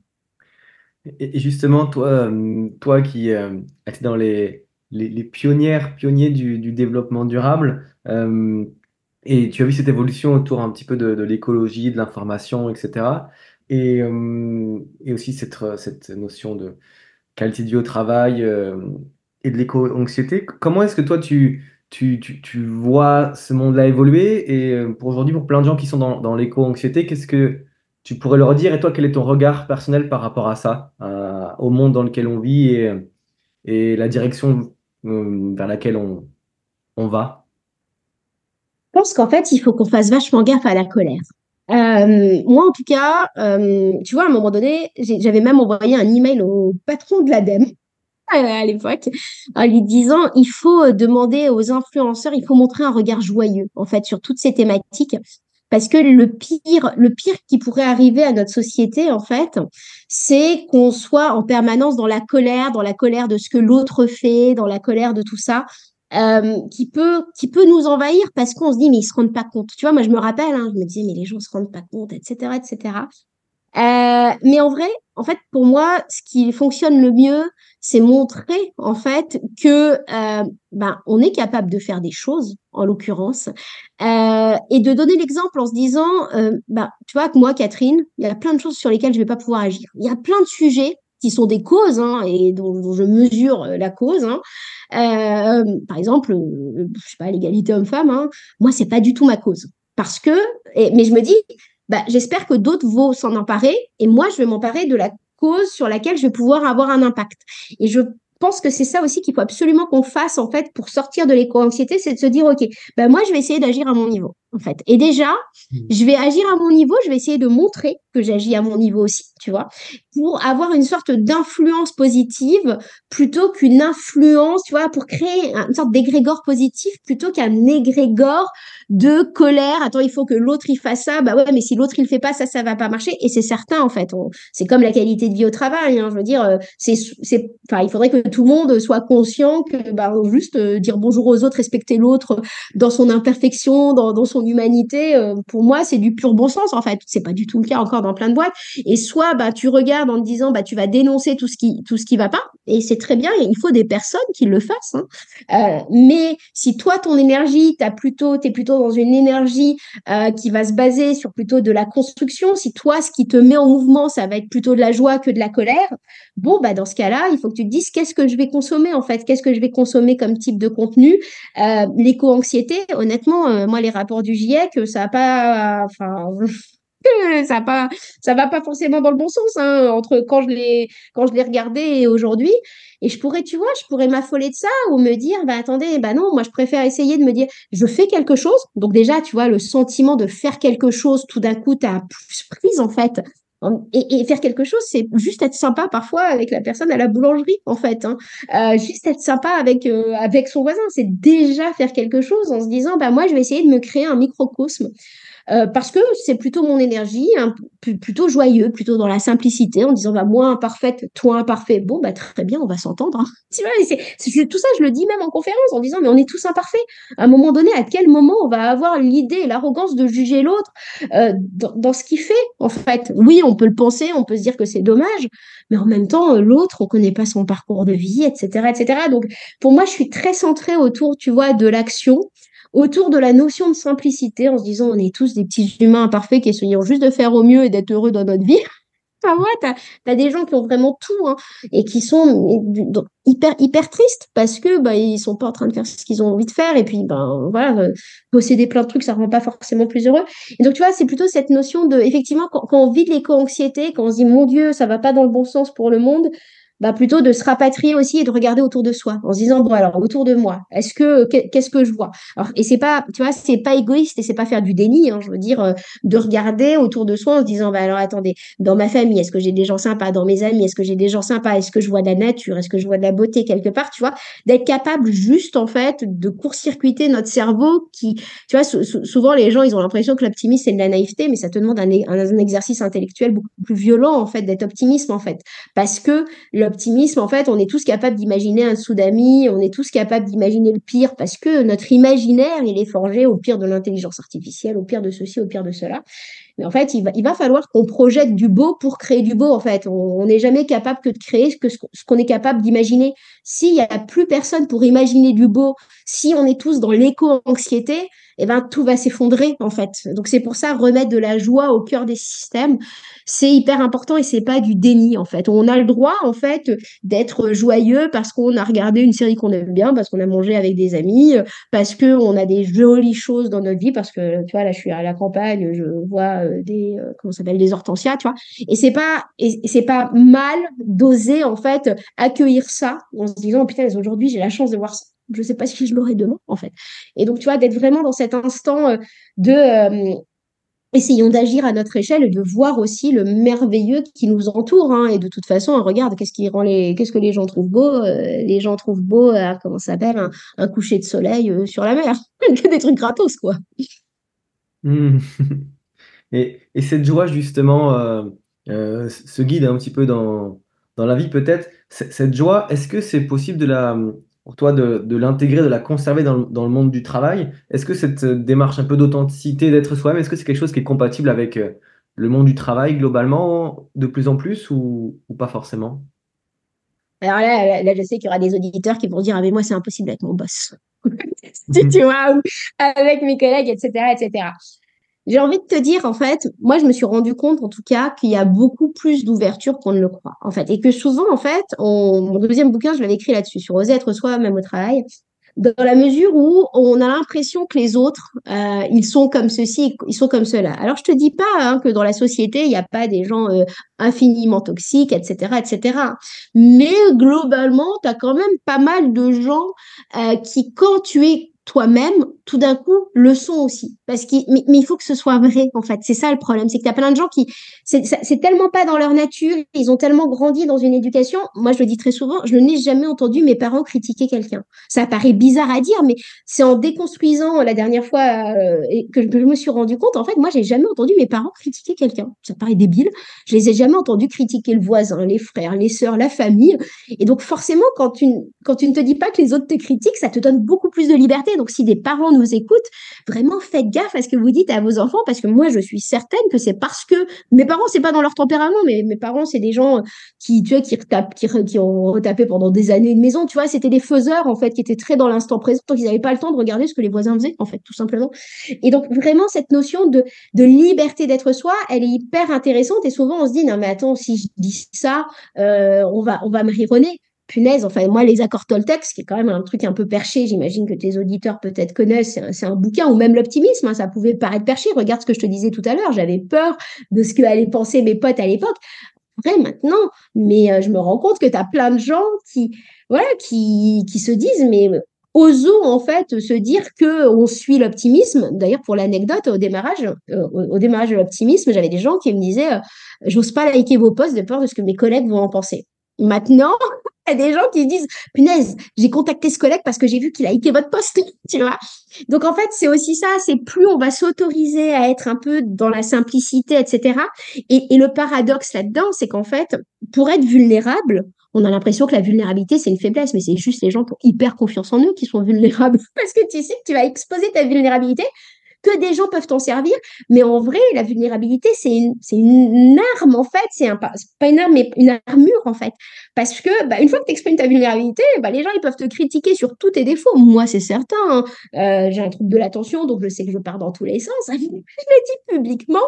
Et justement, toi, toi qui étais dans les pionniers du développement durable, et tu as vu cette évolution autour un petit peu de l'écologie, de l'information, etc. Et aussi cette notion de qualité de vie au travail et de l'éco-anxiété. Comment est-ce que toi, tu vois ce monde-là évoluer? Et pour aujourd'hui, pour plein de gens qui sont dans l'éco-anxiété, qu'est-ce que tu pourrais leur dire? Et toi, quel est ton regard personnel par rapport à ça, au monde dans lequel on vit et la direction vers laquelle on va? Je pense qu'en fait, il faut qu'on fasse vachement gaffe à la colère. Moi, en tout cas, tu vois, à un moment donné, j'avais même envoyé un email au patron de l'ADEME à l'époque, en lui disant, il faut demander aux influenceurs, il faut montrer un regard joyeux, en fait, sur toutes ces thématiques. Parce que le pire qui pourrait arriver à notre société, en fait, c'est qu'on soit en permanence dans la colère de ce que l'autre fait, dans la colère de tout ça, qui peut nous envahir parce qu'on se dit, mais ils se rendent pas compte. Tu vois, moi, je me rappelle, hein, je me disais, mais les gens se rendent pas compte, etc., etc. Mais en vrai, en fait, pour moi, ce qui fonctionne le mieux, c'est montrer en fait que ben, on est capable de faire des choses, en l'occurrence, et de donner l'exemple en se disant, ben, tu vois, que moi, Catherine, il y a plein de choses sur lesquelles je vais pas pouvoir agir. Il y a plein de sujets qui sont des causes hein, et dont je mesure la cause. Hein. Par exemple, je sais pas, l'égalité homme-femme, hein, moi, c'est pas du tout ma cause. Parce que, mais je me dis, bah, j'espère que d'autres vont s'en emparer et moi, je vais m'emparer de la cause sur laquelle je vais pouvoir avoir un impact. Et je pense que c'est ça aussi qu'il faut absolument qu'on fasse en fait pour sortir de l'éco-anxiété, c'est de se dire, OK, bah, moi, je vais essayer d'agir à mon niveau en fait. Et déjà, je vais agir à mon niveau, je vais essayer de montrer que j'agis à mon niveau aussi, tu vois, pour avoir une sorte d'influence positive plutôt qu'une influence, tu vois, pour créer une sorte d'égrégore positif plutôt qu'un égrégore de colère. Attends, il faut que l'autre il fasse ça. Bah ouais, mais si l'autre il fait pas ça, ça va pas marcher. Et c'est certain en fait. C'est comme la qualité de vie au travail. Hein, je veux dire, enfin, il faudrait que tout le monde soit conscient que bah juste dire bonjour aux autres, respecter l'autre dans son imperfection, dans son humanité. Pour moi, c'est du pur bon sens en fait. C'est pas du tout le cas encore dans plein de boîtes. Et soit bah tu regardes en te disant bah tu vas dénoncer tout ce qui va pas. Et c'est très bien. Il faut des personnes qui le fassent. Hein. Mais si toi, ton énergie, t'es plutôt dans une énergie qui va se baser sur plutôt de la construction, si toi, ce qui te met en mouvement, ça va être plutôt de la joie que de la colère, bon, bah, dans ce cas-là, il faut que tu te dises qu'est-ce que je vais consommer en fait, qu'est-ce que je vais consommer comme type de contenu. L'éco-anxiété, honnêtement, moi, les rapports du GIEC, ça n'a pas. Enfin, ça va pas forcément dans le bon sens hein, entre quand je l'ai regardé et aujourd'hui. Et je pourrais, tu vois, je pourrais m'affoler de ça ou me dire, bah attendez, bah non, moi je préfère essayer de me dire, je fais quelque chose. Donc déjà, tu vois, le sentiment de faire quelque chose, tout d'un coup, t'as plus prise en fait. Et faire quelque chose, c'est juste être sympa parfois avec la personne à la boulangerie, en fait. Hein. Juste être sympa avec son voisin, c'est déjà faire quelque chose en se disant, bah moi, je vais essayer de me créer un microcosme parce que c'est plutôt mon énergie, hein, plutôt joyeux, plutôt dans la simplicité, en disant bah, moi imparfaite, toi imparfait, bon, bah, très bien, on va s'entendre. Hein. Tu vois, tout ça, je le dis même en conférence, en disant mais on est tous imparfaits. À un moment donné, à quel moment on va avoir l'idée et l'arrogance de juger l'autre dans ce qu'il fait, en fait. Oui, on peut le penser, on peut se dire que c'est dommage, mais en même temps, l'autre, on ne connaît pas son parcours de vie, etc., etc. Donc, pour moi, je suis très centrée autour, tu vois, de l'action autour de la notion de simplicité, en se disant on est tous des petits humains imparfaits qui essayons juste de faire au mieux et d'être heureux dans notre vie. Enfin, ouais, t'as des gens qui ont vraiment tout hein, et qui sont hyper, hyper tristes parce que bah, ils sont pas en train de faire ce qu'ils ont envie de faire et puis ben voilà, posséder plein de trucs, ça rend pas forcément plus heureux. Et donc tu vois, c'est plutôt cette notion de, effectivement, quand on vit de l'éco-anxiété, quand on se dit mon Dieu, ça va pas dans le bon sens pour le monde, bah plutôt de se rapatrier aussi et de regarder autour de soi en se disant bon alors autour de moi qu'est-ce que je vois alors et c'est pas tu vois c'est pas égoïste et c'est pas faire du déni hein, je veux dire de regarder autour de soi en se disant bah alors attendez dans ma famille est-ce que j'ai des gens sympas dans mes amis est-ce que j'ai des gens sympas est-ce que je vois de la nature est-ce que je vois de la beauté quelque part tu vois d'être capable juste en fait de court-circuiter notre cerveau qui tu vois souvent les gens ils ont l'impression que l'optimisme c'est de la naïveté mais ça te demande un exercice intellectuel beaucoup plus violent en fait d'être optimiste en fait parce que l'optimisme, en fait, on est tous capables d'imaginer un tsunami, on est tous capables d'imaginer le pire parce que notre imaginaire, il est forgé au pire de l'intelligence artificielle, au pire de ceci, au pire de cela. Mais en fait, il va falloir qu'on projette du beau pour créer du beau, en fait. On n'est jamais capable que de créer ce qu'on est capable d'imaginer. S'il n'y a plus personne pour imaginer du beau, si on est tous dans l'éco-anxiété, eh ben, tout va s'effondrer, en fait. Donc, c'est pour ça, remettre de la joie au cœur des systèmes, c'est hyper important et c'est pas du déni, en fait. On a le droit, en fait, d'être joyeux parce qu'on a regardé une série qu'on aime bien, parce qu'on a mangé avec des amis, parce qu'on a des jolies choses dans notre vie, parce que, tu vois, là, je suis à la campagne, je vois comment ça s'appelle, des hortensias, tu vois. Et c'est pas mal d'oser, en fait, accueillir ça en se disant, oh, putain, aujourd'hui, j'ai la chance de voir ça. Je sais pas si je l'aurai demain, en fait. Et donc, tu vois, d'être vraiment dans cet instant de essayons d'agir à notre échelle et de voir aussi le merveilleux qui nous entoure. Hein. Et de toute façon, regarde, qu'est-ce que les gens trouvent beau les gens trouvent beau, comment ça s'appelle, un coucher de soleil sur la mer. Que des trucs gratos, quoi. Hmm. Et cette joie, justement, se guide un petit peu dans la vie, peut-être. Cette joie, est-ce que c'est possible pour toi de l'intégrer, de la conserver dans le monde du travail? Est-ce que cette démarche un peu d'authenticité, d'être soi-même, est-ce que c'est quelque chose qui est compatible avec le monde du travail globalement, de plus en plus, ou pas forcément? Alors là, je sais qu'il y aura des auditeurs qui vont dire, ah, mais moi, c'est impossible d'être mon boss. Tu Mhm. vois, ou avec mes collègues, etc., etc. J'ai envie de te dire, en fait, moi, je me suis rendu compte, en tout cas, qu'il y a beaucoup plus d'ouverture qu'on ne le croit, en fait. Et que souvent, en fait, mon deuxième bouquin, je l'avais écrit là-dessus, sur oser être soi, même au travail, dans la mesure où on a l'impression que les autres, ils sont comme ceci, ils sont comme cela. Alors, je te dis pas hein, que dans la société, il n'y a pas des gens infiniment toxiques, etc., etc. Mais globalement, tu as quand même pas mal de gens qui, quand tu es toi-même, tout d'un coup, le sont aussi. Mais il faut que ce soit vrai, en fait. C'est ça le problème. C'est que tu as plein de gens qui, c'est tellement pas dans leur nature, ils ont tellement grandi dans une éducation. Moi, je le dis très souvent, je n'ai jamais entendu mes parents critiquer quelqu'un. Ça paraît bizarre à dire, mais c'est en déconstruisant la dernière fois que je me suis rendu compte, en fait, moi, j'ai jamais entendu mes parents critiquer quelqu'un. Ça paraît débile. Je les ai jamais entendus critiquer le voisin, les frères, les sœurs, la famille. Et donc, forcément, quand tu ne te dis pas que les autres te critiquent, ça te donne beaucoup plus de liberté. Donc, si des parents nous écoutent, vraiment faites gaffe à ce que vous dites à vos enfants, parce que moi, je suis certaine que c'est parce que mes parents, c'est pas dans leur tempérament, mais mes parents, c'est des gens qui, tu vois, qui ont retapé pendant des années une maison, tu vois, c'était des faiseurs, en fait, qui étaient très dans l'instant présent, donc ils n'avaient pas le temps de regarder ce que les voisins faisaient, en fait, tout simplement. Et donc, vraiment, cette notion de liberté d'être soi, elle est hyper intéressante, et souvent, on se dit, non, mais attends, si je dis ça, on va me rironner. Punaise, enfin, moi, les accords Toltec, qui est quand même un truc un peu perché, j'imagine que tes auditeurs peut-être connaissent, c'est un bouquin, ou même l'optimisme, hein, ça pouvait paraître perché. Regarde ce que je te disais tout à l'heure, j'avais peur de ce que allaient penser mes potes à l'époque vrai maintenant, mais je me rends compte que tu as plein de gens qui, voilà, qui se disent, mais osons en fait se dire que on suit l'optimisme. D'ailleurs, pour l'anecdote, au démarrage de l'optimisme, j'avais des gens qui me disaient, j'ose pas liker vos posts de peur de ce que mes collègues vont en penser. Maintenant, il y a des gens qui se disent, punaise, j'ai contacté ce collègue parce que j'ai vu qu'il a liké votre post, tu vois. Donc en fait, c'est aussi ça, c'est plus on va s'autoriser à être un peu dans la simplicité, etc. Et le paradoxe là-dedans, c'est qu'en fait, pour être vulnérable, on a l'impression que la vulnérabilité, c'est une faiblesse, mais c'est juste les gens qui ont hyper confiance en eux qui sont vulnérables. Parce que tu sais que tu vas exposer ta vulnérabilité, que des gens peuvent t'en servir, mais en vrai, la vulnérabilité, c'est une arme, en fait. C'est pas une arme, mais une armure, en fait. Parce que, bah, une fois que tu exprimes ta vulnérabilité, bah, les gens, ils peuvent te critiquer sur tous tes défauts. Moi, c'est certain, hein. J'ai un trouble de l'attention, donc je sais que je pars dans tous les sens. Je le dis publiquement.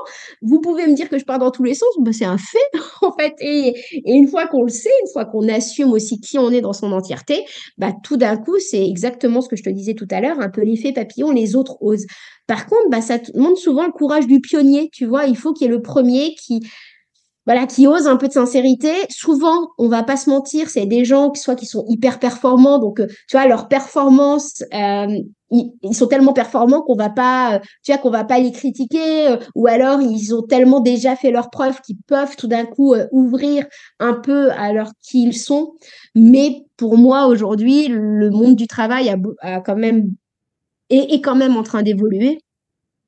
Vous pouvez me dire que je pars dans tous les sens, bah, c'est un fait, en fait. Et une fois qu'on le sait, une fois qu'on assume aussi qui on est dans son entièreté, bah, tout d'un coup, c'est exactement ce que je te disais tout à l'heure, un peu l'effet papillon, les autres osent. Par contre, bah, ça te montre souvent le courage du pionnier, tu vois. Il faut qu'il y ait le premier qui, voilà, qui ose un peu de sincérité. Souvent, on va pas se mentir, c'est des gens soit qui sont hyper performants, donc tu vois leur performance, ils sont tellement performants qu'on va pas, tu vois, qu'on va pas les critiquer, ou alors ils ont tellement déjà fait leurs preuves qu'ils peuvent tout d'un coup ouvrir un peu à leur qui ils sont. Mais pour moi aujourd'hui, le monde du travail a quand même est quand même en train d'évoluer.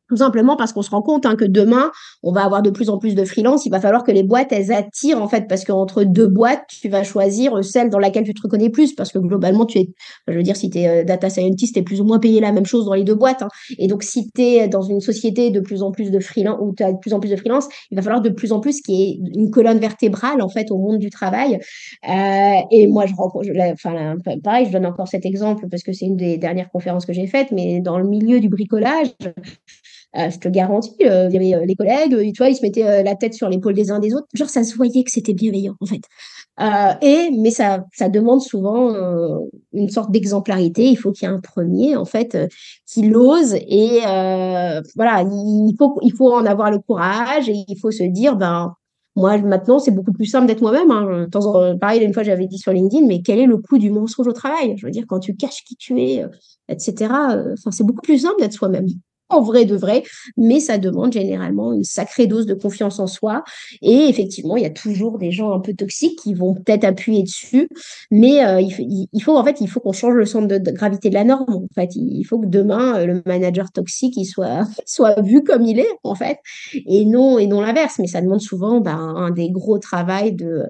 Tout simplement parce qu'on se rend compte hein, que demain, on va avoir de plus en plus de freelance. Il va falloir que les boîtes, elles attirent, en fait, parce qu'entre deux boîtes, tu vas choisir celle dans laquelle tu te reconnais plus, parce que globalement, je veux dire, si tu es data scientist, tu es plus ou moins payé la même chose dans les deux boîtes. Hein. Et donc, si tu es dans une société de plus en plus de freelance, où tu as de plus en plus de freelance, il va falloir de plus en plus qu'il y ait une colonne vertébrale, en fait, au monde du travail. Et moi, enfin, pareil, je donne encore cet exemple parce que c'est une des dernières conférences que j'ai faites, mais dans le milieu du bricolage, je te garantis, il y avait les collègues, tu vois, ils se mettaient la tête sur l'épaule des uns des autres. Genre, ça se voyait que c'était bienveillant, en fait. Mais ça demande souvent une sorte d'exemplarité. Il faut qu'il y ait un premier, en fait, qui l'ose. Et voilà, il faut en avoir le courage et il faut se dire, ben, moi, maintenant, c'est beaucoup plus simple d'être moi-même. Hein. Pareil, une fois, j'avais dit sur LinkedIn, mais quel est le coût du mensonge au travail? Je veux dire, quand tu caches qui tu es, etc., enfin, c'est beaucoup plus simple d'être soi-même. en vrai de vrai, mais ça demande généralement une sacrée dose de confiance en soi. Et effectivement, il y a toujours des gens un peu toxiques qui vont peut-être appuyer dessus, mais en fait, il faut qu'on change le centre de gravité de la norme. En fait, il faut que demain, le manager toxique, il soit, soit vu comme il est, en fait, et non l'inverse. Mais ça demande souvent un des gros travail de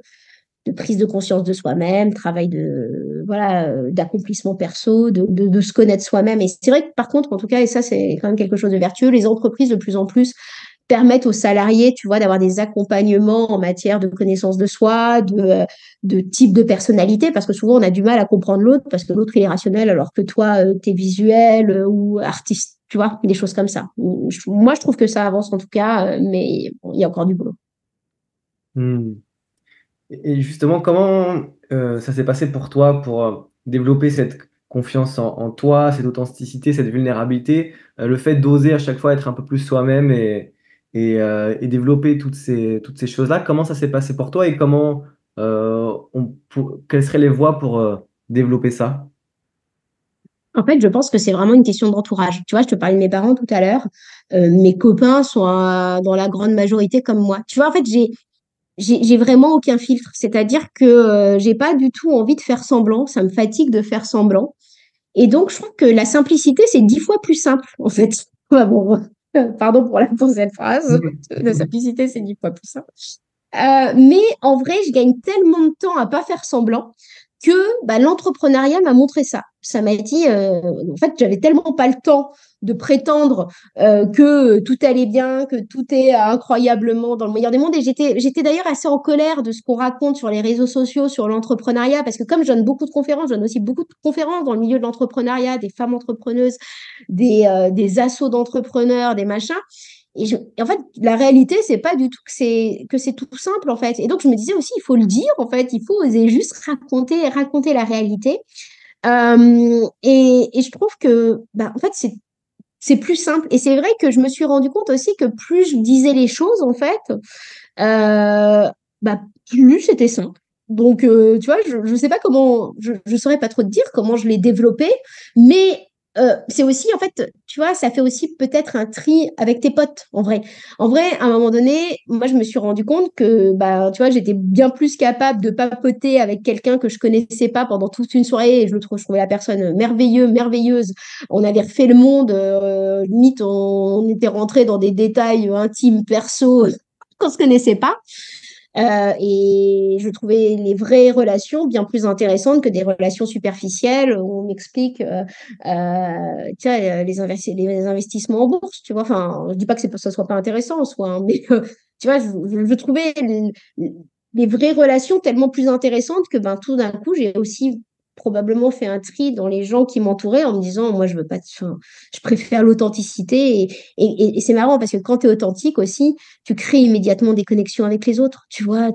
prise de conscience de soi-même, travail de voilà d'accomplissement perso, de se connaître soi-même. Et c'est vrai que par contre, en tout cas, et ça c'est quand même quelque chose de vertueux, les entreprises de plus en plus permettent aux salariés, tu vois, d'avoir des accompagnements en matière de connaissance de soi, de type de personnalité, parce que souvent on a du mal à comprendre l'autre, parce que l'autre il est rationnel, alors que toi, tu es visuel ou artiste, tu vois, des choses comme ça. Moi, je trouve que ça avance en tout cas, mais bon, il y a encore du boulot. Hmm. Et justement, comment ça s'est passé pour toi pour développer cette confiance en toi, cette authenticité, cette vulnérabilité, le fait d'oser à chaque fois être un peu plus soi-même et développer toutes ces choses-là, comment ça s'est passé pour toi et comment quelles seraient les voies pour développer ça? En fait, je pense que c'est vraiment une question d'entourage. Tu vois, je te parlais de mes parents tout à l'heure. Mes copains sont dans la grande majorité comme moi. Tu vois, en fait, j'ai vraiment aucun filtre. C'est-à-dire que j'ai pas du tout envie de faire semblant. Ça me fatigue de faire semblant. Et donc, je trouve que la simplicité, c'est 10 fois plus simple, en fait. Ouais, bon, pardon pour cette phrase. La simplicité, c'est 10 fois plus simple. Mais en vrai, je gagne tellement de temps à pas faire semblant que l'entrepreneuriat m'a montré ça. Ça m'a dit, en fait, j'avais tellement pas le temps de prétendre que tout allait bien, que tout est incroyablement dans le meilleur des mondes. Et j'étais d'ailleurs assez en colère de ce qu'on raconte sur les réseaux sociaux, sur l'entrepreneuriat, parce que comme je donne beaucoup de conférences, je donne aussi beaucoup de conférences dans le milieu de l'entrepreneuriat, des femmes entrepreneuses, des assos d'entrepreneurs, des machins. Et en fait, la réalité, c'est pas du tout que c'est tout simple, en fait. Et donc, je me disais aussi, il faut le dire, en fait, il faut oser juste raconter la réalité. Et je trouve que, en fait, c'est plus simple. Et c'est vrai que je me suis rendu compte aussi que plus je disais les choses, en fait, euh, plus c'était simple. Donc, tu vois, je sais pas comment, je saurais pas trop te dire comment je l'ai développé, mais c'est aussi, en fait, tu vois, ça fait aussi peut-être un tri avec tes potes, en vrai. En vrai, à un moment donné, moi, je me suis rendu compte que, tu vois, j'étais bien plus capable de papoter avec quelqu'un que je connaissais pas pendant toute une soirée et je trouvais la personne merveilleuse. On avait refait le monde, limite, on était rentré dans des détails intimes, perso, qu'on se connaissait pas. Et je trouvais les vraies relations bien plus intéressantes que des relations superficielles où on m'explique tiens, les investissements en bourse, tu vois. Enfin, je dis pas que ça soit pas intéressant en soi, hein, mais tu vois, je trouvais les vraies relations tellement plus intéressantes que tout d'un coup, j'ai aussi probablement fait un tri dans les gens qui m'entouraient en me disant, moi, je veux pas, enfin, je préfère l'authenticité. Et c'est marrant parce que quand tu es authentique aussi, tu crées immédiatement des connexions avec les autres. Tu vois,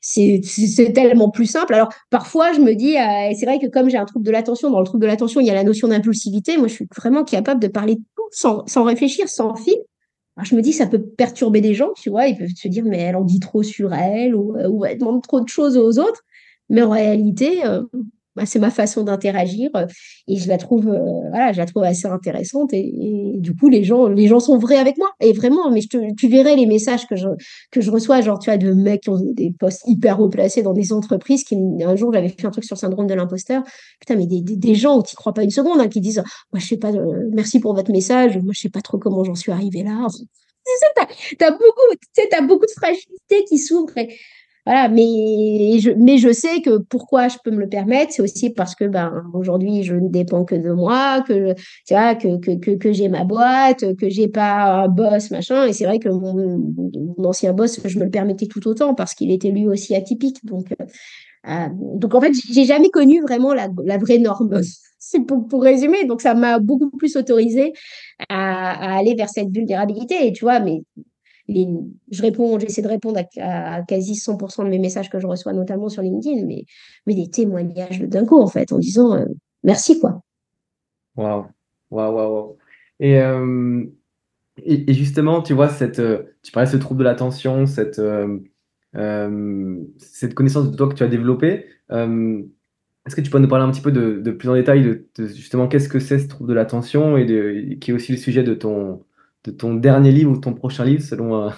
c'est tellement plus simple. Alors, parfois, je me dis, et c'est vrai que comme j'ai un trouble de l'attention, dans le trouble de l'attention, il y a la notion d'impulsivité. Moi, je suis vraiment capable de parler de tout sans réfléchir, sans fil. Alors, je me dis, ça peut perturber des gens, tu vois. Ils peuvent se dire, mais elle en dit trop sur elle ou elle demande trop de choses aux autres. Mais en réalité, c'est ma façon d'interagir et voilà, je la trouve assez intéressante et du coup les gens sont vrais avec moi et vraiment mais tu verrais les messages que je reçois genre tu vois de mecs qui ont des postes hyper haut placés dans des entreprises qui un jour j'avais fait un truc sur le syndrome de l'imposteur putain mais des gens où tu crois pas une seconde hein, qui disent moi je sais pas merci pour votre message moi je sais pas trop comment j'en suis arrivée là enfin, t'as beaucoup tu sais t'as beaucoup de fragilité qui s'ouvre voilà, mais je sais que pourquoi je peux me le permettre, c'est aussi parce que aujourd'hui, je ne dépends que de moi, tu vois, que j'ai ma boîte, que j'ai pas un boss, machin. Et c'est vrai que mon ancien boss, je me le permettais tout autant parce qu'il était lui aussi atypique. Donc en fait, j'ai jamais connu vraiment la vraie norme. C'est pour résumer. Donc ça m'a beaucoup plus autorisé à aller vers cette vulnérabilité. Et tu vois, mais les, j'essaie de répondre à quasi 100% de mes messages que je reçois, notamment sur LinkedIn, mais des témoignages d'un coup, en fait, en disant merci, quoi. Waouh, waouh, waouh, waouh. Et, et justement, tu vois, tu parlais de ce trouble de l'attention, cette connaissance de toi que tu as développée. Est-ce que tu peux nous parler un petit peu de plus en détail de justement qu'est-ce que c'est ce trouble de l'attention qui est aussi le sujet de ton dernier livre ou ton prochain livre selon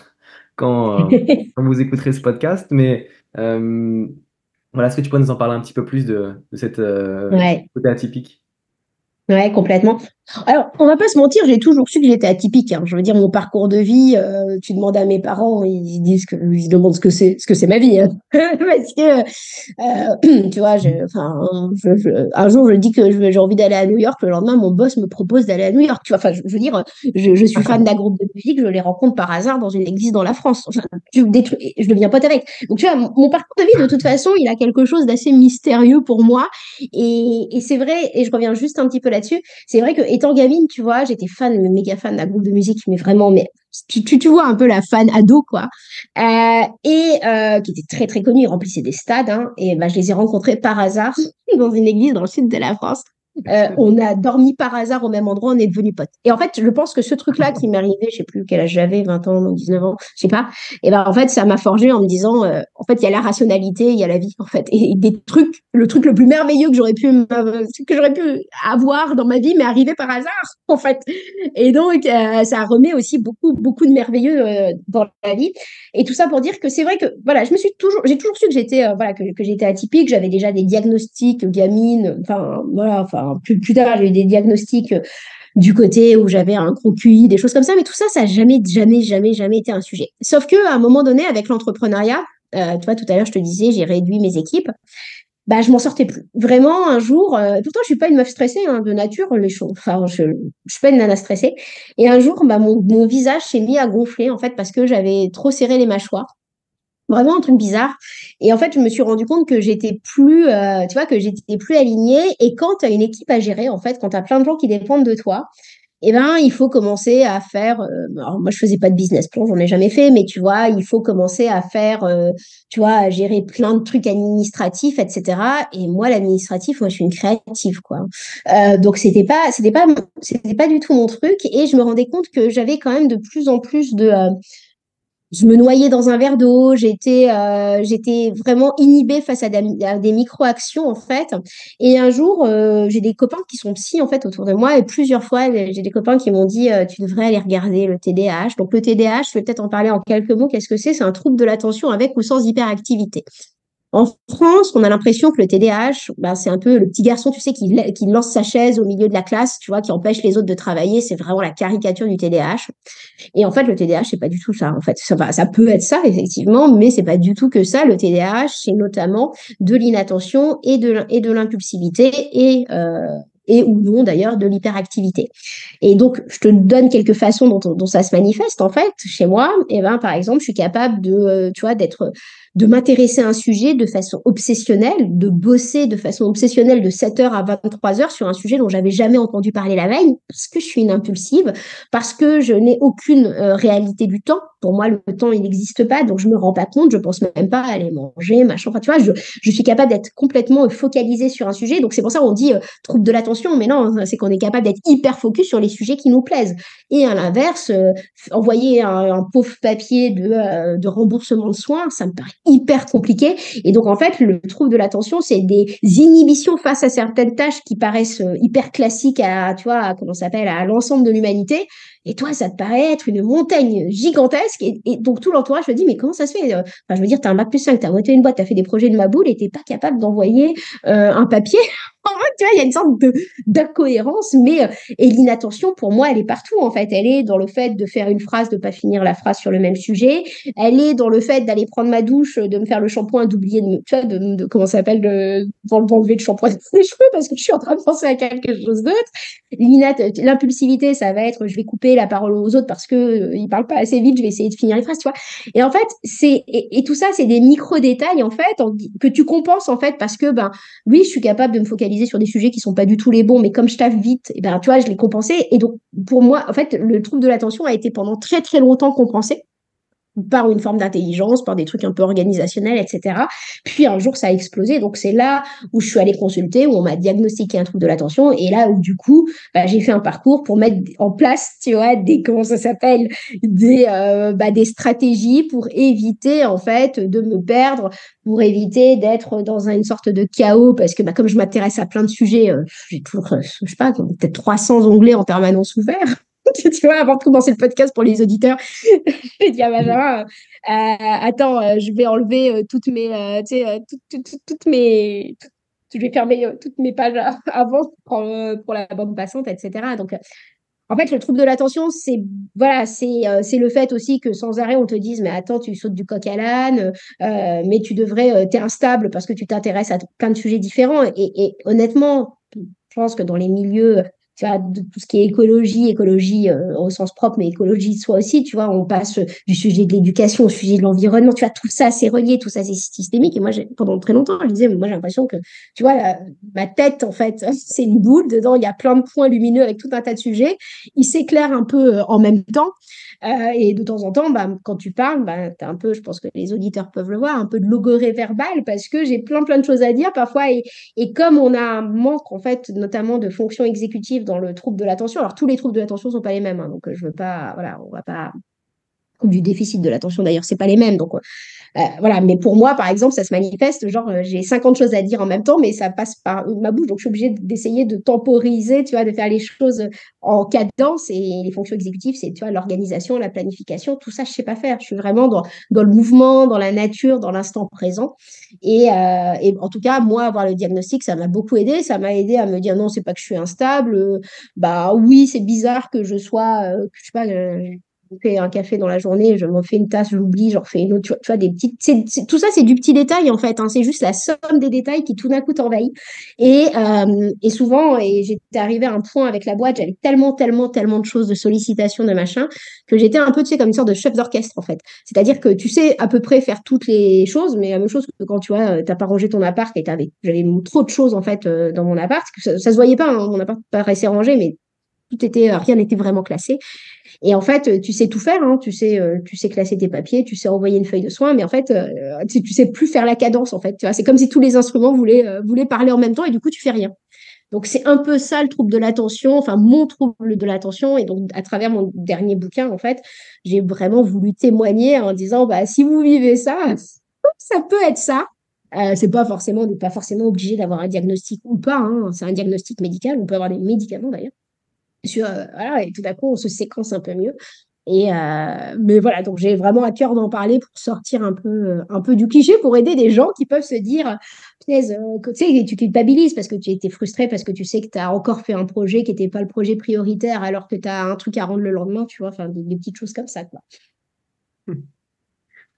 quand vous écouterez ce podcast. Mais voilà, est-ce que tu peux nous en parler un petit peu plus de cette Ouais. côté atypique? Ouais, complètement. Alors, on va pas se mentir, j'ai toujours su que j'étais atypique, hein. Je veux dire, mon parcours de vie, tu demandes à mes parents, ils se demandent ce que c'est ma vie, hein. Parce que, tu vois, enfin, un jour, je dis que j'ai envie d'aller à New York, le lendemain, mon boss me propose d'aller à New York. Tu vois, enfin, je veux dire, je suis fan d'un groupe de musique, je les rencontre par hasard dans une église dans la France. Enfin, je deviens pote avec. Donc, tu vois, mon parcours de vie, de toute façon, il a quelque chose d'assez mystérieux pour moi. Et c'est vrai, et je reviens juste un petit peu là-dessus, c'est vrai que étant gamine, tu vois, j'étais fan, méga fan d'un groupe de musique, mais vraiment, mais tu vois un peu la fan ado, quoi. Qui était très très connu, il remplissait des stades, hein, et bah, je les ai rencontrés par hasard dans une église dans le sud de la France. On a dormi par hasard au même endroit, on est devenus potes. Et en fait, je pense que ce truc-là qui m'est arrivé, je sais plus quel âge j'avais, 20 ans, 19 ans, je sais pas, et ben en fait, ça m'a forgé en me disant, en fait, il y a la rationalité, il y a la vie, en fait. Et des trucs, le truc le plus merveilleux que j'aurais pu avoir dans ma vie m'est arrivé par hasard, en fait. Et donc, ça remet aussi beaucoup, beaucoup de merveilleux dans la vie. Et tout ça pour dire que c'est vrai que, voilà, j'ai toujours su que j'étais, voilà, que j'étais atypique. J'avais déjà des diagnostics gamine. Enfin, voilà, enfin, plus tard, j'ai eu des diagnostics du côté où j'avais un gros QI, des choses comme ça. Mais tout ça, ça n'a jamais, jamais, jamais, jamais été un sujet. Sauf que, à un moment donné, avec l'entrepreneuriat, tu vois, tout à l'heure, je te disais, j'ai réduit mes équipes. Bah, je m'en sortais plus. Vraiment, un jour, pourtant, je suis pas une meuf stressée, hein, de nature, les choses. Enfin, je suis pas une nana stressée. Et un jour, bah, mon visage s'est mis à gonfler, en fait, parce que j'avais trop serré les mâchoires. Vraiment un truc bizarre. Et en fait, je me suis rendu compte que j'étais plus, tu vois, que j'étais plus alignée. Et quand tu as une équipe à gérer, en fait, quand tu as plein de gens qui dépendent de toi, eh ben, il faut commencer à faire. Alors moi, je faisais pas de business plan, j'en ai jamais fait, mais tu vois, il faut commencer à faire, tu vois, à gérer plein de trucs administratifs, etc. Et moi, l'administratif, moi, je suis une créative, quoi. Donc c'était pas du tout mon truc. Et je me rendais compte que j'avais quand même de plus en plus de je me noyais dans un verre d'eau, j'étais vraiment inhibée face à des micro-actions en fait. Et un jour, j'ai des copains qui sont psy en fait autour de moi et plusieurs fois, j'ai des copains qui m'ont dit tu devrais aller regarder le TDAH. Donc le TDAH, je vais peut-être en parler en quelques mots. Qu'est-ce que c'est? C'est un trouble de l'attention avec ou sans hyperactivité. En France, on a l'impression que le TDAH, ben, c'est un peu le petit garçon, tu sais, qui lance sa chaise au milieu de la classe, tu vois, qui empêche les autres de travailler. C'est vraiment la caricature du TDAH. Et en fait, le TDAH, c'est pas du tout ça. En fait, ça peut être ça, effectivement, mais c'est pas du tout que ça. Le TDAH, c'est notamment de l'inattention et de l'impulsivité et ou non d'ailleurs de l'hyperactivité. Et donc, je te donne quelques façons dont ça se manifeste en fait chez moi. Et ben, par exemple, je suis capable tu vois, de m'intéresser à un sujet de façon obsessionnelle, de bosser de façon obsessionnelle de 7 heures à 23 heures sur un sujet dont j'avais jamais entendu parler la veille, parce que je suis une impulsive, parce que je n'ai aucune réalité du temps. Pour moi, le temps, il n'existe pas, donc je me rends pas compte, je pense même pas à aller manger, machin. Enfin, tu vois, je suis capable d'être complètement focalisée sur un sujet. Donc, c'est pour ça qu'on dit trouble de l'attention, mais non, c'est qu'on est capable d'être hyper focus sur les sujets qui nous plaisent. Et à l'inverse, envoyer un pauvre papier de remboursement de soins, ça me paraît hyper compliqué. Et donc, en fait, le trouble de l'attention, c'est des inhibitions face à certaines tâches qui paraissent hyper classiques tu vois, comment ça s'appelle, à l'ensemble de l'humanité. Et toi, ça te paraît être une montagne gigantesque. Et donc, tout l'entourage me dit, mais comment ça se fait? Enfin, je veux dire, tu as un bac plus 5, tu as monté une boîte, tu as fait des projets de ma boule et tu n'es pas capable d'envoyer un papier. En fait, tu vois, il y a une sorte d'incohérence, et l'inattention, pour moi, elle est partout, en fait. Elle est dans le fait de faire une phrase, de ne pas finir la phrase sur le même sujet. Elle est dans le fait d'aller prendre ma douche, de me faire le shampoing, d'oublier tu vois, comment ça s'appelle, d'enlever le shampoing des cheveux parce que je suis en train de penser à quelque chose d'autre. L'impulsivité, ça va être je vais couper la parole aux autres parce que ils parlent pas assez vite, je vais essayer de finir les phrases, tu vois. Et en fait, et tout ça, c'est des micro-détails en fait que tu compenses en fait parce que ben oui, je suis capable de me focaliser sur des sujets qui sont pas du tout les bons, mais comme je taffe vite, et ben tu vois, je l'ai compensé. Et donc pour moi, en fait, le trouble de l'attention a été pendant très très longtemps compensé. par une forme d'intelligence, par des trucs un peu organisationnels, etc. Puis un jour, ça a explosé. Donc, c'est là où je suis allée consulter, où on m'a diagnostiqué un trouble de l'attention. Et là où, du coup, bah, j'ai fait un parcours pour mettre en place, tu vois, comment ça s'appelle, des stratégies pour éviter, en fait, de me perdre, pour éviter d'être dans une sorte de chaos. Parce que, bah, comme je m'intéresse à plein de sujets, j'ai toujours, je sais pas, peut-être 300 onglets en permanence ouverts. Tu vois, avant de commencer le podcast pour les auditeurs, j'ai dit à Benjamin, attends, je vais enlever tu sais, toutes mes, je vais fermer toutes mes pages avant pour la bande passante, etc. Donc, en fait, le trouble de l'attention, c'est voilà, c'est le fait aussi que sans arrêt on te dise, mais attends, tu sautes du coq à l'âne, mais tu devrais, t'es instable parce que tu t'intéresses à plein de sujets différents. Et honnêtement, je pense que dans les milieux, tu vois, de tout ce qui est écologie au sens propre, mais écologie de soi aussi, tu vois, on passe du sujet de l'éducation au sujet de l'environnement, tu vois, tout ça c'est relié, tout ça c'est systémique. Et moi, pendant très longtemps, je disais, moi j'ai l'impression que, tu vois, ma tête, en fait, c'est une boule, dedans il y a plein de points lumineux avec tout un tas de sujets, il s'éclaire un peu en même temps. Et de temps en temps, bah, quand tu parles, bah, tu as un peu, je pense que les auditeurs peuvent le voir, un peu de logorée verbale parce que j'ai plein de choses à dire parfois. Et comme on a un manque, en fait, notamment de fonctions exécutives dans le trouble de l'attention, alors tous les troubles de l'attention ne sont pas les mêmes, hein, donc je veux pas, voilà, on va pas. Ou du déficit de l'attention d'ailleurs, c'est pas les mêmes. Donc voilà, mais pour moi, par exemple, ça se manifeste, genre, j'ai 50 choses à dire en même temps, mais ça passe par ma bouche, donc je suis obligée d'essayer de temporiser, tu vois, de faire les choses en cadence, et les fonctions exécutives, c'est, tu vois, l'organisation, la planification, tout ça, je sais pas faire. Je suis vraiment dans le mouvement, dans la nature, dans l'instant présent. Et en tout cas, moi, avoir le diagnostic, ça m'a beaucoup aidé. Ça m'a aidé à me dire, non, c'est pas que je suis instable. Bah oui, c'est bizarre que je sois, que je sais pas, je fais un café dans la journée, je m'en fais une tasse, j'oublie, j'en refais une autre. Tu vois, des petites. Tout ça, c'est du petit détail en fait, hein. C'est juste la somme des détails qui tout d'un coup t'envahit. Et souvent, et j'étais arrivée à un point avec la boîte, j'avais tellement de choses, de sollicitations, de machin, que j'étais un peu, tu sais, comme une sorte de chef d'orchestre en fait. C'est-à-dire que tu sais à peu près faire toutes les choses, mais la même chose que quand tu vois, t'as pas rangé ton appart et j'avais trop de choses en fait dans mon appart, que ça se voyait pas, hein, mon appart paraissait rangé, mais rien n'était vraiment classé. Et en fait, tu sais tout faire, hein, tu sais classer tes papiers, tu sais envoyer une feuille de soin, mais en fait, tu sais plus faire la cadence, en fait. Tu vois, c'est comme si tous les instruments voulaient parler en même temps et du coup, tu fais rien. Donc, c'est un peu ça le trouble de l'attention, enfin, mon trouble de l'attention. Et donc, à travers mon dernier bouquin, en fait, j'ai vraiment voulu témoigner en disant, bah, si vous vivez ça, ça peut être ça. C'est pas forcément, on n'est pas forcément obligé d'avoir un diagnostic ou pas, hein. C'est un diagnostic médical, on peut avoir des médicaments d'ailleurs voilà, et tout d'un coup, on se séquence un peu mieux. Mais voilà, donc j'ai vraiment à cœur d'en parler pour sortir un peu du cliché, pour aider des gens qui peuvent se dire, punaise, tu sais, tu culpabilises parce que tu étais frustré, parce que tu sais que tu as encore fait un projet qui n'était pas le projet prioritaire alors que tu as un truc à rendre le lendemain, tu vois, enfin, des petites choses comme ça, quoi.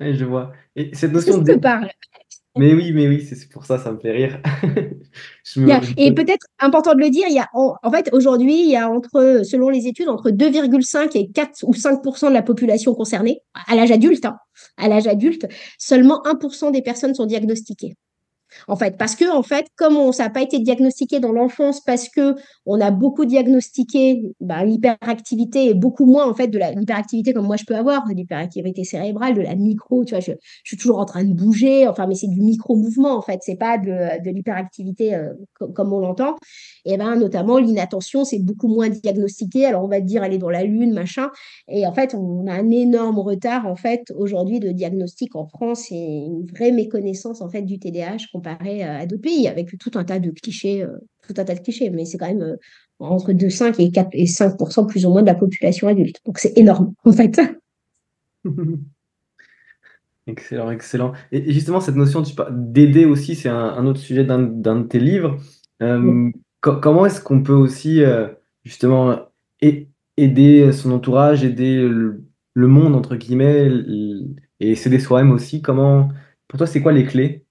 Ouais, je vois. Et cette Est-ce que notion ça de... te parle? Mais oui, c'est pour ça, ça me fait rire. Et peut-être important de le dire, en fait, aujourd'hui, il y a selon les études, entre 2,5 et 4 ou 5% de la population concernée, à l'âge adulte, hein. À l'âge adulte, seulement 1% des personnes sont diagnostiquées. En fait, parce que en fait, comme ça n'a pas été diagnostiqué dans l'enfance, parce que on a beaucoup diagnostiqué l'hyperactivité et beaucoup moins en fait de l'hyperactivité comme moi je peux avoir, de l'hyperactivité cérébrale, de la micro, tu vois, je suis toujours en train de bouger, enfin, mais c'est du micro-mouvement en fait, c'est pas de l'hyperactivité comme on l'entend. Et ben notamment l'inattention, c'est beaucoup moins diagnostiqué. Alors on va te dire, elle est dans la lune, machin. Et en fait, on a un énorme retard en fait aujourd'hui de diagnostic en France et une vraie méconnaissance en fait du TDAH comparé à d'autres pays avec tout un tas de clichés, tout un tas de clichés. Mais c'est quand même entre 2,5 et 4 et 5% plus ou moins de la population adulte. Donc c'est énorme en fait. Excellent, excellent. Et justement, cette notion d'aider aussi, c'est un autre sujet d'un de tes livres. Euh, Comment est-ce qu'on peut aussi justement a- aider son entourage, aider le monde, entre guillemets, et s'aider soi-même aussi? Pour toi, c'est quoi les clés?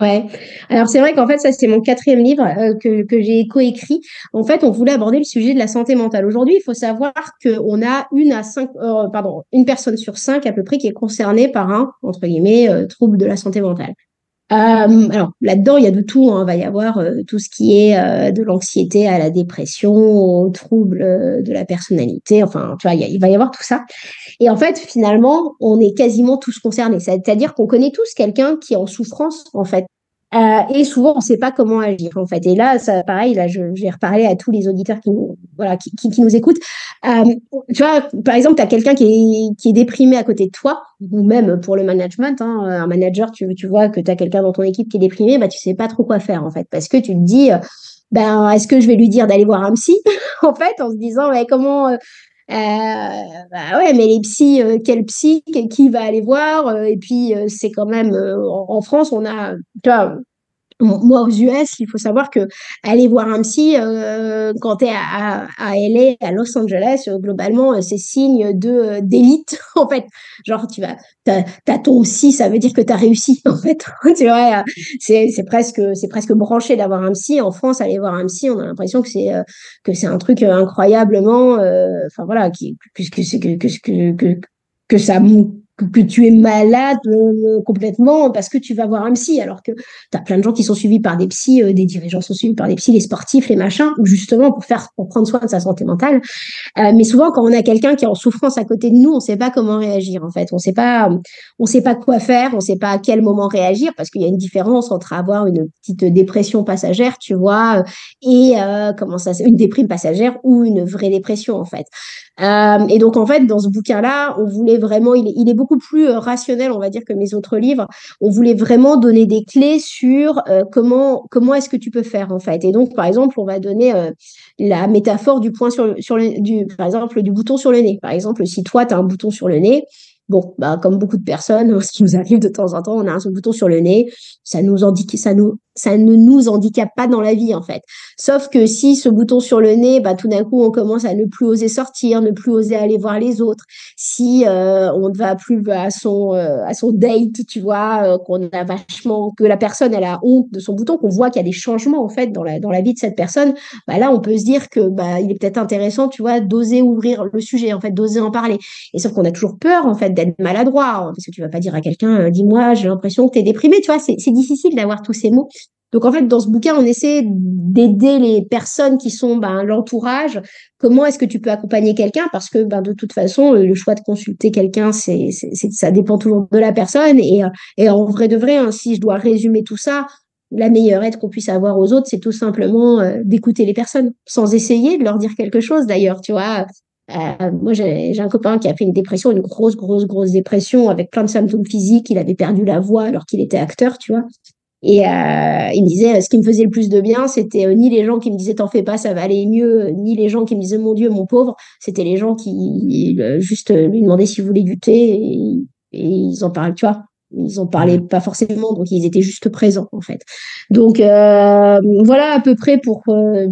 Ouais, alors c'est vrai qu'en fait, ça, c'est mon quatrième livre que j'ai coécrit. En fait, on voulait aborder le sujet de la santé mentale. Aujourd'hui, il faut savoir qu'on a une personne sur cinq à peu près qui est concernée par un, entre guillemets, trouble de la santé mentale. Alors là-dedans, il y a de tout, hein. Il va y avoir tout ce qui est de l'anxiété à la dépression, aux troubles de la personnalité. Enfin, tu vois, il va y avoir tout ça. Et en fait, finalement, on est quasiment tous concernés. C'est-à-dire qu'on connaît tous quelqu'un qui est en souffrance, en fait. Et souvent, on ne sait pas comment agir, en fait. Et là, ça, pareil, là, je vais reparler à tous les auditeurs qui nous, voilà, qui nous écoutent. Euh, Tu vois, par exemple, tu as quelqu'un qui est déprimé à côté de toi, ou même pour le management, hein, un manager, tu vois que tu as quelqu'un dans ton équipe qui est déprimé, bah, tu sais pas trop quoi faire, en fait. Parce que tu te dis, ben, est-ce que je vais lui dire d'aller voir un psy, en fait, en se disant, ouais, comment. Bah ouais, mais les psys, quel psy, qui va aller voir? Et puis, c'est quand même, en France, on a, tu vois, moi, aux US, il faut savoir que aller voir un psy quand tu es à LA, à Los Angeles, globalement, c'est signe d'élite, en fait. Genre, t'as ton psy, ça veut dire que tu as réussi, en fait. Tu vois, c'est presque branché d'avoir un psy. En France, aller voir un psy, on a l'impression que c'est un truc incroyablement, enfin voilà, que ça que tu es malade complètement parce que tu vas voir un psy, alors que tu as plein de gens qui sont suivis par des psys, des dirigeants sont suivis par des psys, les sportifs, les machins, justement pour prendre soin de sa santé mentale. Mais souvent, quand on a quelqu'un qui est en souffrance à côté de nous, on ne sait pas comment réagir, en fait. On sait pas quoi faire, on ne sait pas à quel moment réagir, parce qu'il y a une différence entre avoir une petite dépression passagère, tu vois, et comment ça, une déprime passagère ou une vraie dépression, en fait. Et donc, en fait, dans ce bouquin-là, on voulait vraiment, il est beaucoup plus rationnel, on va dire, que mes autres livres. On voulait vraiment donner des clés sur comment est-ce que tu peux faire, en fait. Et donc, par exemple, on va donner la métaphore du point par exemple, du bouton sur le nez. Par exemple, si toi, tu as un bouton sur le nez, bon, bah, comme beaucoup de personnes, ce qui nous arrive de temps en temps, on a un bouton sur le nez, ça ne nous handicape pas dans la vie, en fait. Sauf que si ce bouton sur le nez, bah, tout d'un coup, on commence à ne plus oser sortir, ne plus oser aller voir les autres, si on ne va plus à son date, tu vois, qu'on a vachement, que la personne, elle a honte de son bouton, qu'on voit qu'il y a des changements, en fait, dans la vie de cette personne, bah, là, on peut se dire que bah, il est peut-être intéressant, tu vois, d'oser ouvrir le sujet, en fait, d'oser en parler. Et sauf qu'on a toujours peur, en fait, d'être maladroit, hein, parce que tu vas pas dire à quelqu'un, dis-moi, j'ai l'impression que tu es déprimé, tu vois, c'est difficile d'avoir tous ces mots. Donc, en fait, dans ce bouquin, on essaie d'aider les personnes qui sont ben, l'entourage. Comment est-ce que tu peux accompagner quelqu'un? Parce que ben, de toute façon, le choix de consulter quelqu'un, ça dépend toujours de la personne. Et en vrai de vrai, hein, si je dois résumer tout ça, la meilleure aide qu'on puisse avoir aux autres, c'est tout simplement d'écouter les personnes, sans essayer de leur dire quelque chose d'ailleurs, tu vois. Moi, j'ai un copain qui a fait une dépression, une grosse dépression avec plein de symptômes physiques. Il avait perdu la voix alors qu'il était acteur, tu vois. Et il me disait, ce qui me faisait le plus de bien, c'était ni les gens qui me disaient t'en fais pas, ça va aller mieux, ni les gens qui me disaient mon Dieu, mon pauvre, c'était les gens qui juste lui demandaient s'il voulait du thé et ils en parlaient, tu vois. Ils en parlaient Mm. pas forcément, donc ils étaient juste présents en fait. Donc voilà à peu près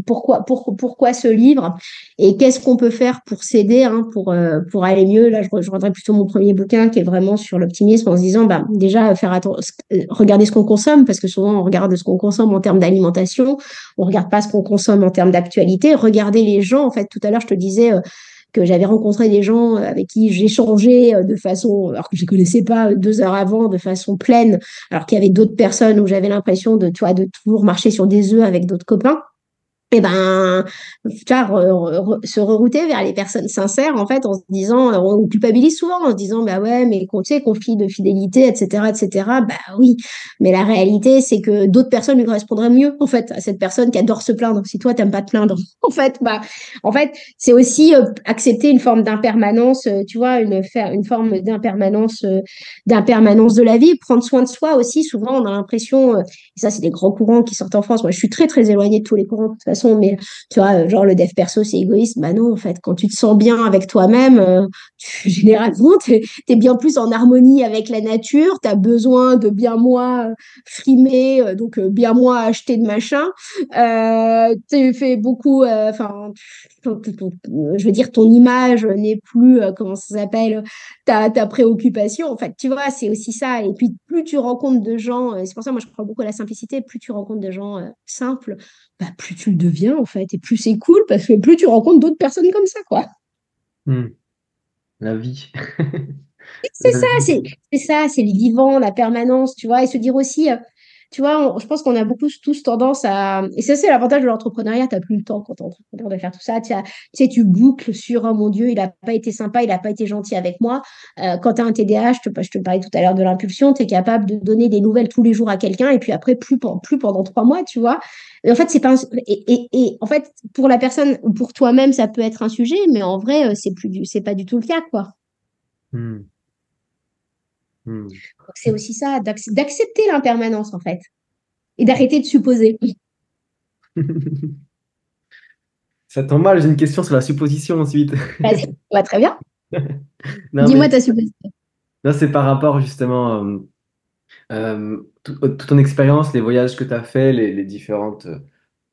pourquoi ce livre et qu'est-ce qu'on peut faire pour s'aider, hein, pour aller mieux. Là, je rejoindrai plutôt mon premier bouquin qui est vraiment sur l'optimisme en se disant, bah, déjà, regarder ce qu'on consomme, parce que souvent, on regarde ce qu'on consomme en termes d'alimentation, on regarde pas ce qu'on consomme en termes d'actualité. Regarder les gens, en fait, tout à l'heure, je te disais que j'avais rencontré des gens avec qui j'échangeais de façon, alors que je ne les connaissais pas 2 heures avant, de façon pleine, alors qu'il y avait d'autres personnes où j'avais l'impression de, tu vois, de toujours marcher sur des œufs avec d'autres copains. Et ben, tu vois, se rerouter vers les personnes sincères, en fait, en se disant, on culpabilise souvent en se disant, bah ouais, mais tu sais, conflit de fidélité, etc., etc. Bah oui, mais la réalité, c'est que d'autres personnes lui correspondraient mieux, en fait, à cette personne qui adore se plaindre. Si toi, t'aimes pas te plaindre, en fait, c'est aussi accepter une forme d'impermanence, tu vois, une forme d'impermanence de la vie, prendre soin de soi aussi. Souvent, on a l'impression, et ça, c'est des grands courants qui sortent en France. Moi, je suis très éloignée de tous les courants de toute façon, mais tu vois, genre le dev perso, c'est égoïste. Bah non, en fait, quand tu te sens bien avec toi-même, généralement, t'es bien plus en harmonie avec la nature. T'as besoin de bien moins frimer, donc bien moins acheter de machin. Tu fais beaucoup, enfin, je veux dire, ton image n'est plus, comment ça s'appelle, ta préoccupation. En fait, tu vois, c'est aussi ça. Et puis, plus tu rencontres de gens, c'est pour ça, moi, je crois beaucoup à la simplicité, plus tu rencontres de gens simples, bah, plus tu le deviens, en fait. Et plus c'est cool, parce que plus tu rencontres d'autres personnes comme ça, quoi. Mm. La vie. C'est La ça, vie. c'est ça, c'est le vivant, la permanence, tu vois. Et se dire aussi, tu vois, je pense qu'on a beaucoup tous tendance à. Et ça, c'est l'avantage de l'entrepreneuriat. Tu n'as plus le temps quand tu es entrepreneur de faire tout ça. Tu sais, tu boucles sur oh mon Dieu, il n'a pas été sympa, il n'a pas été gentil avec moi. Quand tu as un TDAH, je te parlais tout à l'heure de l'impulsion, tu es capable de donner des nouvelles tous les jours à quelqu'un et puis après, plus pendant 3 mois, tu vois. Et en fait, c'est pas et en fait, pour la personne ou pour toi-même, ça peut être un sujet, mais en vrai, c'est pas du tout le cas, quoi. Hmm. Hmm. Donc, c'est aussi ça, d'accepter l'impermanence, en fait, et d'arrêter de supposer. Ça tombe mal, j'ai une question sur la supposition ensuite. Vas-y, va très bien. Non, mais Dis-moi ta supposition. là, c'est par rapport justement toute ton expérience, les voyages que tu as fait, les différentes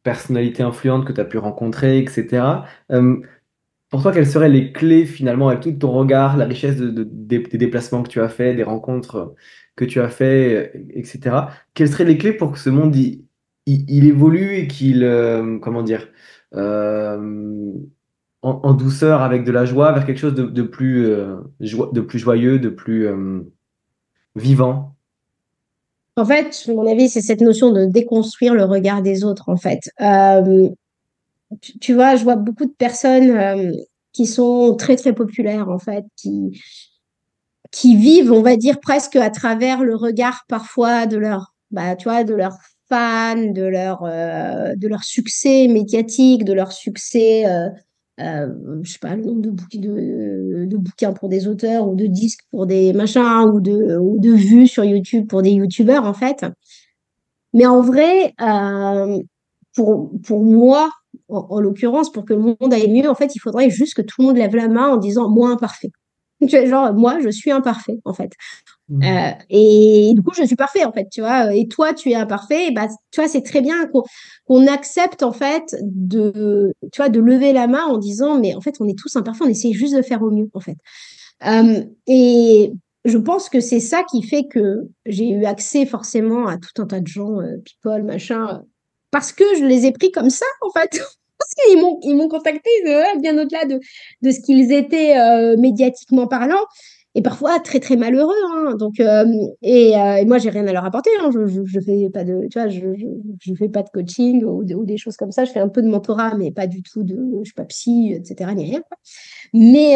personnalités influentes que tu as pu rencontrer, etc. Euh, pour toi, quelles seraient les clés finalement, avec tout ton regard, la richesse des déplacements que tu as fait, des rencontres que tu as fait, etc. Quelles seraient les clés pour que ce monde il évolue et qu'il, comment dire, euh, en douceur, avec de la joie, vers quelque chose de plus, de plus joyeux, de plus vivant? En fait, à mon avis, c'est cette notion de déconstruire le regard des autres, en fait. Tu vois, je vois beaucoup de personnes qui sont très, très populaires, en fait, qui vivent, on va dire, presque à travers le regard parfois de leur, bah, tu vois, de leurs fans, de leur succès médiatique, de leur succès, je sais pas, le nombre de bouquins pour des auteurs ou de disques pour des machins ou de vues sur YouTube pour des YouTubeurs, en fait. Mais en vrai, pour moi, en l'occurrence, pour que le monde aille mieux, en fait, il faudrait juste que tout le monde lève la main en disant moi imparfait. Tu vois, genre, moi, je suis imparfait, en fait. Mm. Et du coup, je suis parfait, en fait, tu vois. Et toi, tu es imparfait. Et bah, tu vois, c'est très bien qu'on accepte, en fait, tu vois, de lever la main en disant, mais en fait, on est tous imparfaits, on essaie juste de faire au mieux, en fait. Et je pense que c'est ça qui fait que j'ai eu accès forcément à tout un tas de gens, people, machin, parce que je les ai pris comme ça, en fait. Parce ils m'ont contacté bien au-delà de ce qu'ils étaient médiatiquement parlant, et parfois très très malheureux. Hein. Donc, et moi, j'ai rien à leur apporter. Hein. Je fais pas de, tu vois, je fais pas de coaching ou des choses comme ça. Je fais un peu de mentorat, mais pas du tout de, je suis pas psy, etc. Ni rien. Mais,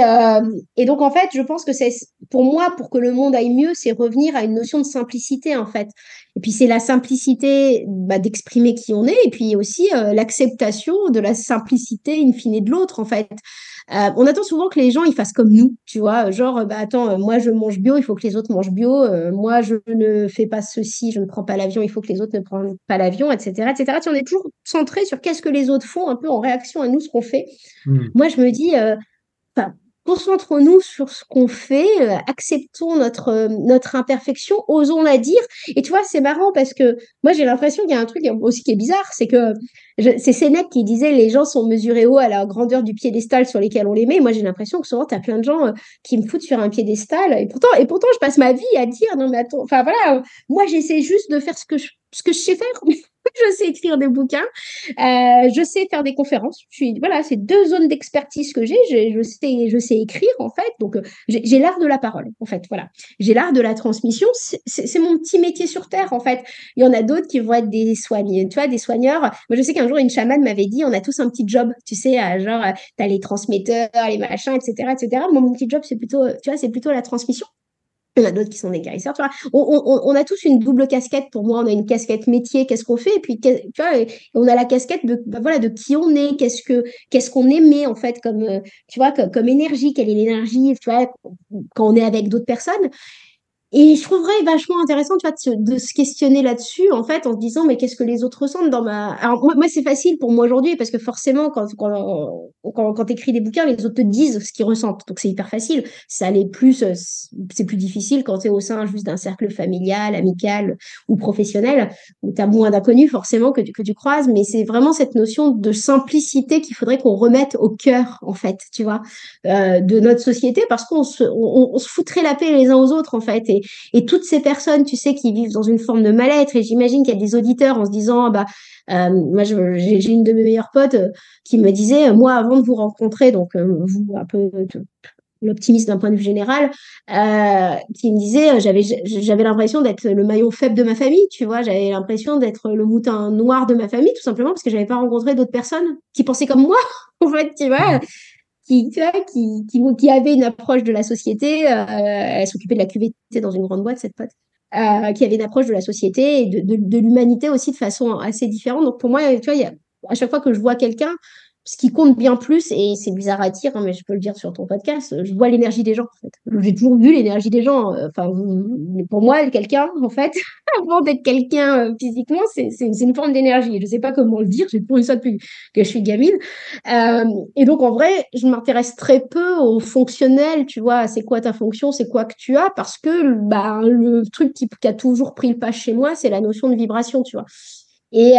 et donc, en fait, je pense que c'est, pour moi, pour que le monde aille mieux, c'est revenir à une notion de simplicité, en fait. Et puis, c'est la simplicité bah, d'exprimer qui on est, et puis aussi l'acceptation de la simplicité in fine de l'autre, en fait. On attend souvent que les gens ils fassent comme nous, tu vois, genre, bah attends, moi je mange bio, il faut que les autres mangent bio, moi je ne fais pas ceci, je ne prends pas l'avion, il faut que les autres ne prennent pas l'avion, etc., etc. Tu sais, on est toujours centré sur qu'est-ce que les autres font, un peu en réaction à nous, ce qu'on fait. Mm. Moi, je me dis, enfin, concentrons-nous sur ce qu'on fait, acceptons notre imperfection, osons la dire. Et tu vois, c'est marrant parce que moi, j'ai l'impression qu'il y a un truc aussi qui est bizarre, c'est que c'est Sénèque qui disait les gens sont mesurés haut à la grandeur du piédestal sur lesquels on les met. Moi, j'ai l'impression que souvent, tu as plein de gens qui me foutent sur un piédestal. Et pourtant, je passe ma vie à dire, non, mais attends, enfin voilà, moi, j'essaie juste de faire ce que je sais faire. Je sais écrire des bouquins, je sais faire des conférences. Voilà, c'est deux zones d'expertise que j'ai. Je sais écrire, en fait. Donc, j'ai l'art de la parole, en fait. Voilà. J'ai l'art de la transmission. C'est mon petit métier sur Terre, en fait. Il y en a d'autres qui vont être des soigneurs, tu vois, des soigneurs. Moi, je sais qu'un jour, une chamane m'avait dit, on a tous un petit job, tu sais, genre, tu as les transmetteurs, les machins, etc., etc. Moi, mon petit job, c'est plutôt, tu vois, c'est plutôt la transmission. Il y en a d'autres qui sont des guérisseurs. Tu vois. On a tous une double casquette. Pour moi, on a une casquette métier, qu'est-ce qu'on fait, et puis tu vois, et on a la casquette de, bah, voilà, de qui on est, qu'est-ce qu'on aimait en fait comme, tu vois, comme énergie, quelle est l'énergie, tu vois, quand on est avec d'autres personnes. Et je trouverais vachement intéressant, tu vois, de se questionner là-dessus, en fait, en se disant, mais qu'est-ce que les autres ressentent dans ma. Alors, moi c'est facile pour moi aujourd'hui, parce que forcément, quand tu écris des bouquins, les autres te disent ce qu'ils ressentent. Donc, c'est hyper facile. Ça l'est plus, c'est plus difficile quand tu es au sein juste d'un cercle familial, amical ou professionnel, où tu as moins d'inconnus, forcément, que tu croises. Mais c'est vraiment cette notion de simplicité qu'il faudrait qu'on remette au cœur, en fait, tu vois, de notre société, parce on se foutrait la paix les uns aux autres, en fait. Et toutes ces personnes, tu sais, qui vivent dans une forme de mal-être, et j'imagine qu'il y a des auditeurs en se disant, bah, moi, j'ai une de mes meilleures potes qui me disait, moi, avant de vous rencontrer, donc vous, un peu l'optimiste d'un point de vue général, qui me disait, j'avais l'impression d'être le maillon faible de ma famille, tu vois, j'avais l'impression d'être le mouton noir de ma famille, tout simplement parce que j'avais pas rencontré d'autres personnes qui pensaient comme moi, en fait, tu vois, tu vois, qui avait une approche de la société. Elle s'occupait de la QVT dans une grande boîte, cette pote, qui avait une approche de la société et de l'humanité aussi de façon assez différente. Donc pour moi, tu vois, à chaque fois que je vois quelqu'un, ce qui compte bien plus, et c'est bizarre à dire, hein, mais je peux le dire sur ton podcast, je vois l'énergie des gens, en fait. J'ai toujours vu l'énergie des gens. Enfin, pour moi, quelqu'un, en fait, avant d'être quelqu'un physiquement, c'est une forme d'énergie. Je ne sais pas comment le dire, j'ai toujours eu ça depuis que je suis gamine. Et donc, en vrai, je m'intéresse très peu au fonctionnel, tu vois, c'est quoi ta fonction, c'est quoi que tu as, parce que bah, le truc qui a toujours pris le pas chez moi, c'est la notion de vibration, tu vois. Et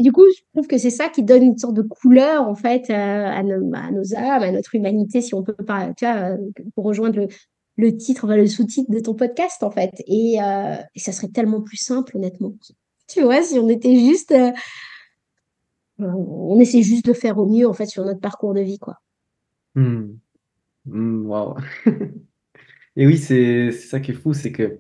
du coup, je trouve que c'est ça qui donne une sorte de couleur, en fait, à nos âmes, à notre humanité, si on peut pas, tu vois, pour rejoindre le titre, enfin, le sous-titre de ton podcast, en fait. Et ça serait tellement plus simple, honnêtement. Tu vois, si on était juste, on essaie juste de faire au mieux, en fait, sur notre parcours de vie, quoi. Hmm. Waouh. Et oui, c'est ça qui est fou, c'est que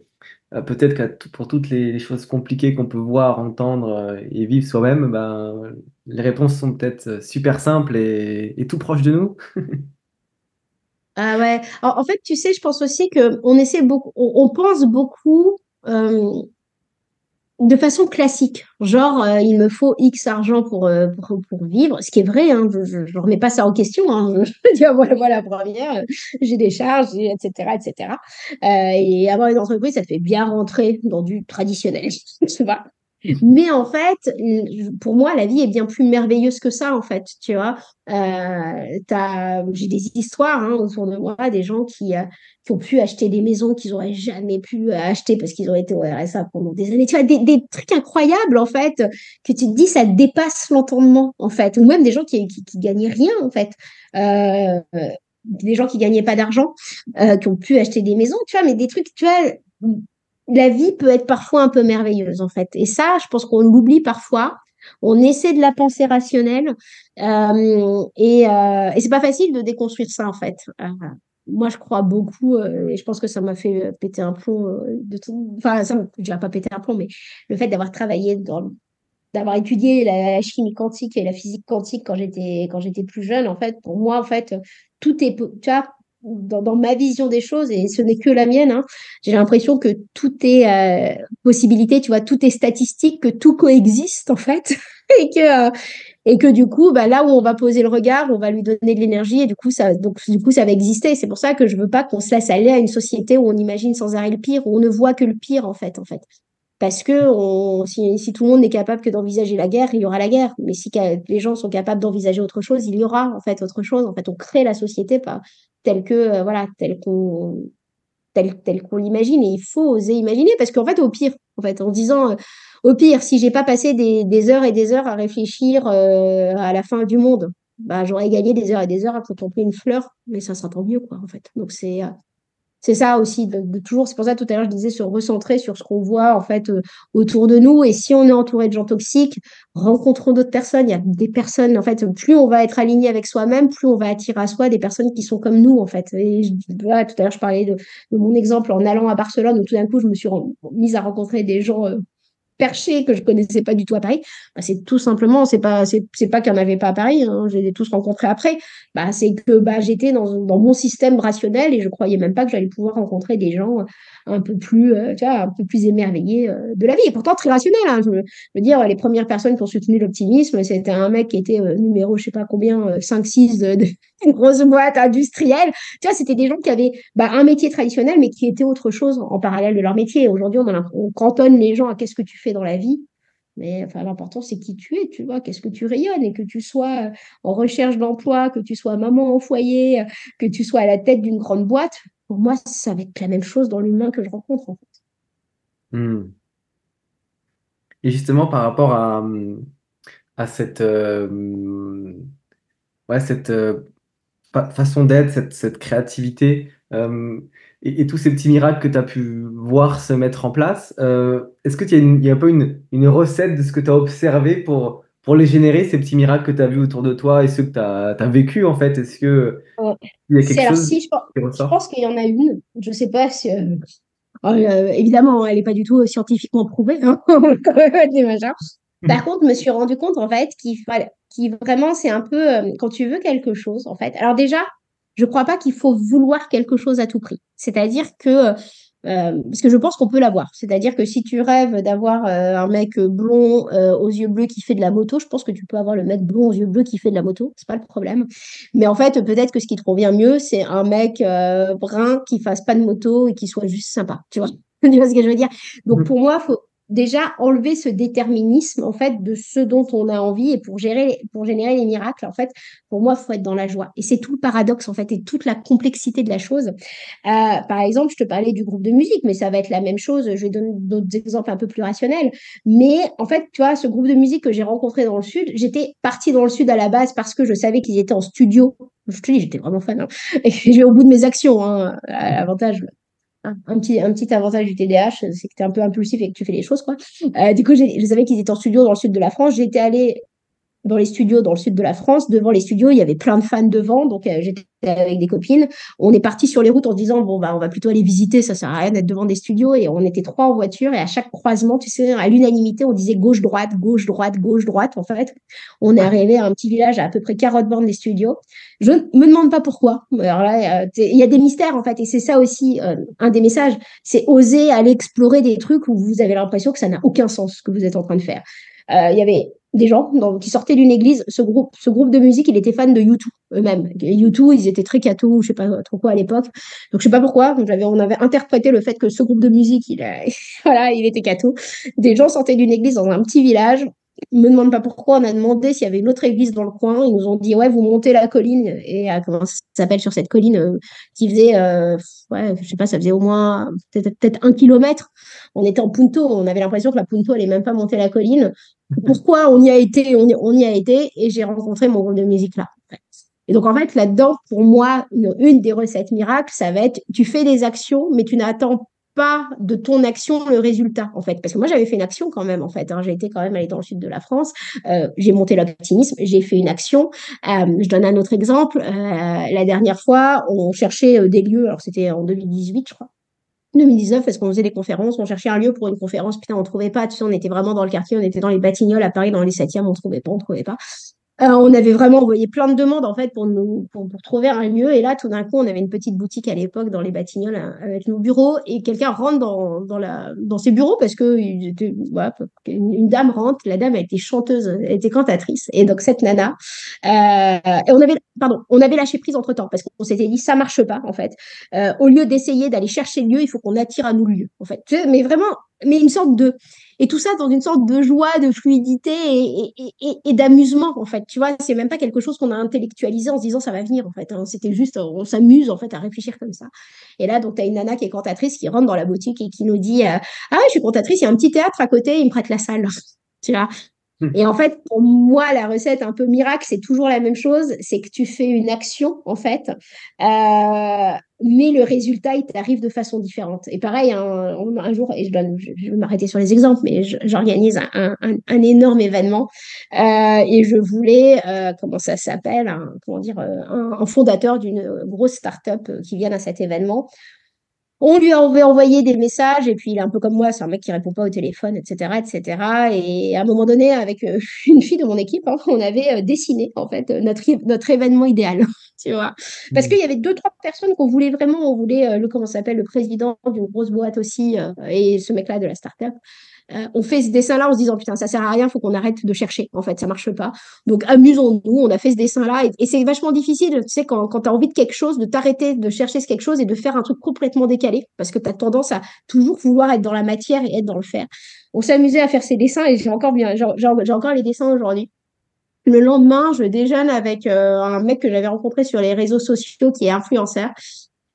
peut-être pour toutes les choses compliquées qu'on peut voir, entendre et vivre soi-même, ben, les réponses sont peut-être super simples et tout proches de nous. Ah ouais. En fait, tu sais, je pense aussi que on essaie beaucoup, on pense beaucoup de façon classique. Genre, il me faut X argent pour vivre, ce qui est vrai, hein, je remets pas ça en question. Hein, je dis, ah, voilà, voilà, première, j'ai des charges, etc., etc. Et avoir une entreprise, ça te fait bien rentrer dans du traditionnel, tu vois. Mais en fait, pour moi, la vie est bien plus merveilleuse que ça, en fait, tu vois. J'ai des histoires hein, autour de moi, des gens qui ont pu acheter des maisons qu'ils n'auraient jamais pu acheter parce qu'ils ont été au RSA pendant des années. Tu vois, des trucs incroyables, en fait, que tu te dis, ça dépasse l'entendement, en fait. Ou même des gens qui gagnaient rien, en fait. Des gens qui gagnaient pas d'argent, qui ont pu acheter des maisons, tu vois, mais des trucs, tu vois, la vie peut être parfois un peu merveilleuse, en fait. Et ça, je pense qu'on l'oublie parfois. On essaie de la penser rationnelle. Et c'est pas facile de déconstruire ça, en fait. Moi, je crois beaucoup, et je pense que ça m'a fait péter un plomb de tout. Enfin, ça, je dirais pas péter un plomb, mais le fait d'avoir travaillé d'avoir étudié la chimie quantique et la physique quantique quand j'étais plus jeune, en fait, pour moi, en fait, tout est, tu vois, dans ma vision des choses, et ce n'est que la mienne, hein, j'ai l'impression que tout est possibilité, tu vois, tout est statistique, que tout coexiste, en fait, et que du coup, bah, là où on va poser le regard, on va lui donner de l'énergie, et du coup, ça va exister. C'est pour ça que je veux pas qu'on se laisse aller à une société où on imagine sans arrêt le pire, où on ne voit que le pire, en fait. Parce que si tout le monde n'est capable que d'envisager la guerre, il y aura la guerre. Mais si les gens sont capables d'envisager autre chose, il y aura en fait autre chose. En fait, on crée la société telle que voilà, telle qu'on l'imagine. Et il faut oser imaginer parce qu'en fait, au pire, en fait, en disant au pire, si j'ai pas passé des heures et des heures à réfléchir à la fin du monde, bah j'aurais gagné des heures et des heures à contempler une fleur, mais ça sera tant mieux quoi en fait. Donc c'est ça aussi, de toujours, c'est pour ça tout à l'heure je disais se recentrer sur ce qu'on voit en fait autour de nous. Et si on est entouré de gens toxiques, rencontrons d'autres personnes. Il y a des personnes, en fait, plus on va être aligné avec soi-même, plus on va attirer à soi des personnes qui sont comme nous en fait. Et voilà, tout à l'heure je parlais de mon exemple en allant à Barcelone où tout d'un coup je me suis mise à rencontrer des gens perchés que je connaissais pas du tout à Paris, bah, c'est tout simplement, c'est pas qu'il n'y en avait pas à Paris, hein, je les ai tous rencontrés après, bah, c'est que bah, j'étais dans mon système rationnel et je croyais même pas que j'allais pouvoir rencontrer des gens un peu plus, tu vois, un peu plus émerveillés de la vie. Et pourtant très rationnel, hein, je veux dire, les premières personnes qui ont soutenu l'optimisme, c'était un mec qui était numéro, je sais pas combien, 5-6 d'une grosse boîte industrielle. Tu vois, c'était des gens qui avaient bah, un métier traditionnel, mais qui était autre chose en parallèle de leur métier. Aujourd'hui, on cantonne les gens à qu'est-ce que tu fais dans la vie. Mais enfin, l'important, c'est qui tu es, tu vois, qu'est-ce que tu rayonnes, et que tu sois en recherche d'emploi, que tu sois maman au foyer, que tu sois à la tête d'une grande boîte. Pour moi, ça va être la même chose dans l'humain que je rencontre, en fait. Hmm. Et justement, par rapport à ouais, cette façon d'être, cette créativité et tous ces petits miracles que tu as pu voir se mettre en place, est-ce que il y a un peu une recette de ce que tu as observé pour les générer, ces petits miracles que tu as vus autour de toi et ceux que tu as vécu, en fait? Est-ce que Euh, il y a quelque Alors chose si, qui je ressort? pense qu'il y en a une. Je sais pas si, évidemment, elle n'est pas du tout scientifiquement prouvée, hein, des machins. Par contre, je me suis rendu compte, en fait, qu'il vraiment, c'est un peu, quand tu veux quelque chose, en fait. Alors déjà, je crois pas qu'il faut vouloir quelque chose à tout prix. C'est-à-dire que, parce que je pense qu'on peut l'avoir. C'est-à-dire que si tu rêves d'avoir un mec blond aux yeux bleus qui fait de la moto, je pense que tu peux avoir le mec blond aux yeux bleus qui fait de la moto. C'est pas le problème. Mais en fait, peut-être que ce qui te convient mieux, c'est un mec brun qui fasse pas de moto et qui soit juste sympa. Tu vois? Tu vois ce que je veux dire? Donc pour moi, faut déjà enlever ce déterminisme en fait de ce dont on a envie et pour générer les miracles en fait pour moi il faut être dans la joie et c'est tout le paradoxe en fait et toute la complexité de la chose. Par exemple, je te parlais du groupe de musique, mais ça va être la même chose. Je vais donner d'autres exemples un peu plus rationnels. Mais en fait, tu vois, ce groupe de musique que j'ai rencontré dans le Sud, j'étais partie dans le Sud à la base parce que je savais qu'ils étaient en studio. Je te dis, j'étais vraiment fan, hein. Et je vais au bout de mes actions, hein. L'avantage, un petit avantage du TDAH, c'est que tu es un peu impulsif et que tu fais les choses, quoi. Du coup, je savais qu'ils étaient en studio dans le sud de la France. J'étais allée dans les studios dans le sud de la France. Devant les studios, il y avait plein de fans devant. Donc, j'étais avec des copines. On est parti sur les routes en se disant, bon, bah, on va plutôt aller visiter. Ça sert à rien d'être devant des studios. Et on était trois en voiture. Et à chaque croisement, tu sais, à l'unanimité, on disait gauche-droite, gauche-droite, gauche-droite. En fait, on est arrivé à un petit village à peu près 40 bornes des studios. Je ne me demande pas pourquoi. Alors là, il y a des mystères, en fait. Et c'est ça aussi, un des messages. C'est oser aller explorer des trucs où vous avez l'impression que ça n'a aucun sens ce que vous êtes en train de faire. Il y avait des gens qui sortaient d'une église. Ce groupe de musique, il était fan de U2 eux-mêmes. U2, ils étaient très catho, je sais pas trop quoi à l'époque. Donc je sais pas pourquoi. On avait interprété le fait que ce groupe de musique, voilà, il était catho. Des gens sortaient d'une église dans un petit village. Ils me demandent pas pourquoi. On a demandé s'il y avait une autre église dans le coin. Ils nous ont dit ouais, vous montez la colline et comment ça s'appelle sur cette colline qui faisait ouais, je sais pas, ça faisait au moins peut-être 1 kilomètre. On était en Punto. On avait l'impression que la Punto allait même pas monter la colline. Pourquoi on y a été, on y a été, et j'ai rencontré mon groupe de musique là. Et donc, en fait, là-dedans, pour moi, une des recettes miracles, ça va être, tu fais des actions, mais tu n'attends pas de ton action le résultat, en fait. Parce que moi, j'avais fait une action quand même, en fait, hein. J'ai été quand même allée dans le sud de la France. J'ai monté l'optimisme, j'ai fait une action. Je donne un autre exemple. La dernière fois, on cherchait des lieux, alors c'était en 2018, je crois. 2019, parce qu'on faisait des conférences, on cherchait un lieu pour une conférence, putain, on trouvait pas, tu sais, on était vraiment dans le quartier, on était dans les Batignolles à Paris, dans les 7e, on trouvait pas. On avait vraiment envoyé plein de demandes en fait pour trouver un lieu. Et là, tout d'un coup, on avait une petite boutique à l'époque dans les Batignolles avec nos bureaux. Et quelqu'un rentre dans ses bureaux parce que voilà, une dame rentre. La dame, elle était chanteuse, elle était cantatrice. Et donc, cette nana, et on avait lâché prise entre temps parce qu'on s'était dit, ça marche pas en fait. Au lieu d'essayer d'aller chercher le lieu, il faut qu'on attire à nous le lieu en fait. Mais vraiment, mais une sorte de et tout ça dans une sorte de joie, de fluidité et d'amusement, en fait. Tu vois, c'est même pas quelque chose qu'on a intellectualisé en se disant ça va venir, en fait, hein. C'était juste, on s'amuse, en fait, à réfléchir comme ça. Et là, donc, tu as une nana qui est cantatrice qui rentre dans la boutique et qui nous dit ah, ouais, je suis cantatrice, il y a un petit théâtre à côté, il me prête la salle. Tu vois, et en fait, pour moi, la recette un peu miracle, c'est toujours la même chose. C'est que tu fais une action, en fait, mais le résultat, il t'arrive de façon différente. Et pareil, un jour, et je vais m'arrêter sur les exemples, mais j'organise un énorme événement et je voulais, comment ça s'appelle, comment dire, un fondateur d'une grosse start-up qui vienne à cet événement. On lui avait envoyé des messages et puis il est un peu comme moi, c'est un mec qui répond pas au téléphone, etc., etc. Et à un moment donné, avec une fille de mon équipe, hein, on avait dessiné en fait notre événement idéal, tu vois. Parce qu'il y avait deux, trois personnes qu'on voulait vraiment, on voulait comment ça s'appelle, le président d'une grosse boîte aussi et ce mec-là de la start-up. On fait ce dessin-là en se disant putain, ça sert à rien, il faut qu'on arrête de chercher. En fait, ça marche pas. Donc amusons-nous. On a fait ce dessin-là et c'est vachement difficile, tu sais, quand tu as envie de quelque chose, de t'arrêter de chercher ce quelque chose et de faire un truc complètement décalé parce que tu as tendance à toujours vouloir être dans la matière et être dans le faire. On s'amusait à faire ces dessins et j'ai encore les dessins aujourd'hui. Le lendemain, je déjeune avec un mec que j'avais rencontré sur les réseaux sociaux qui est influenceur.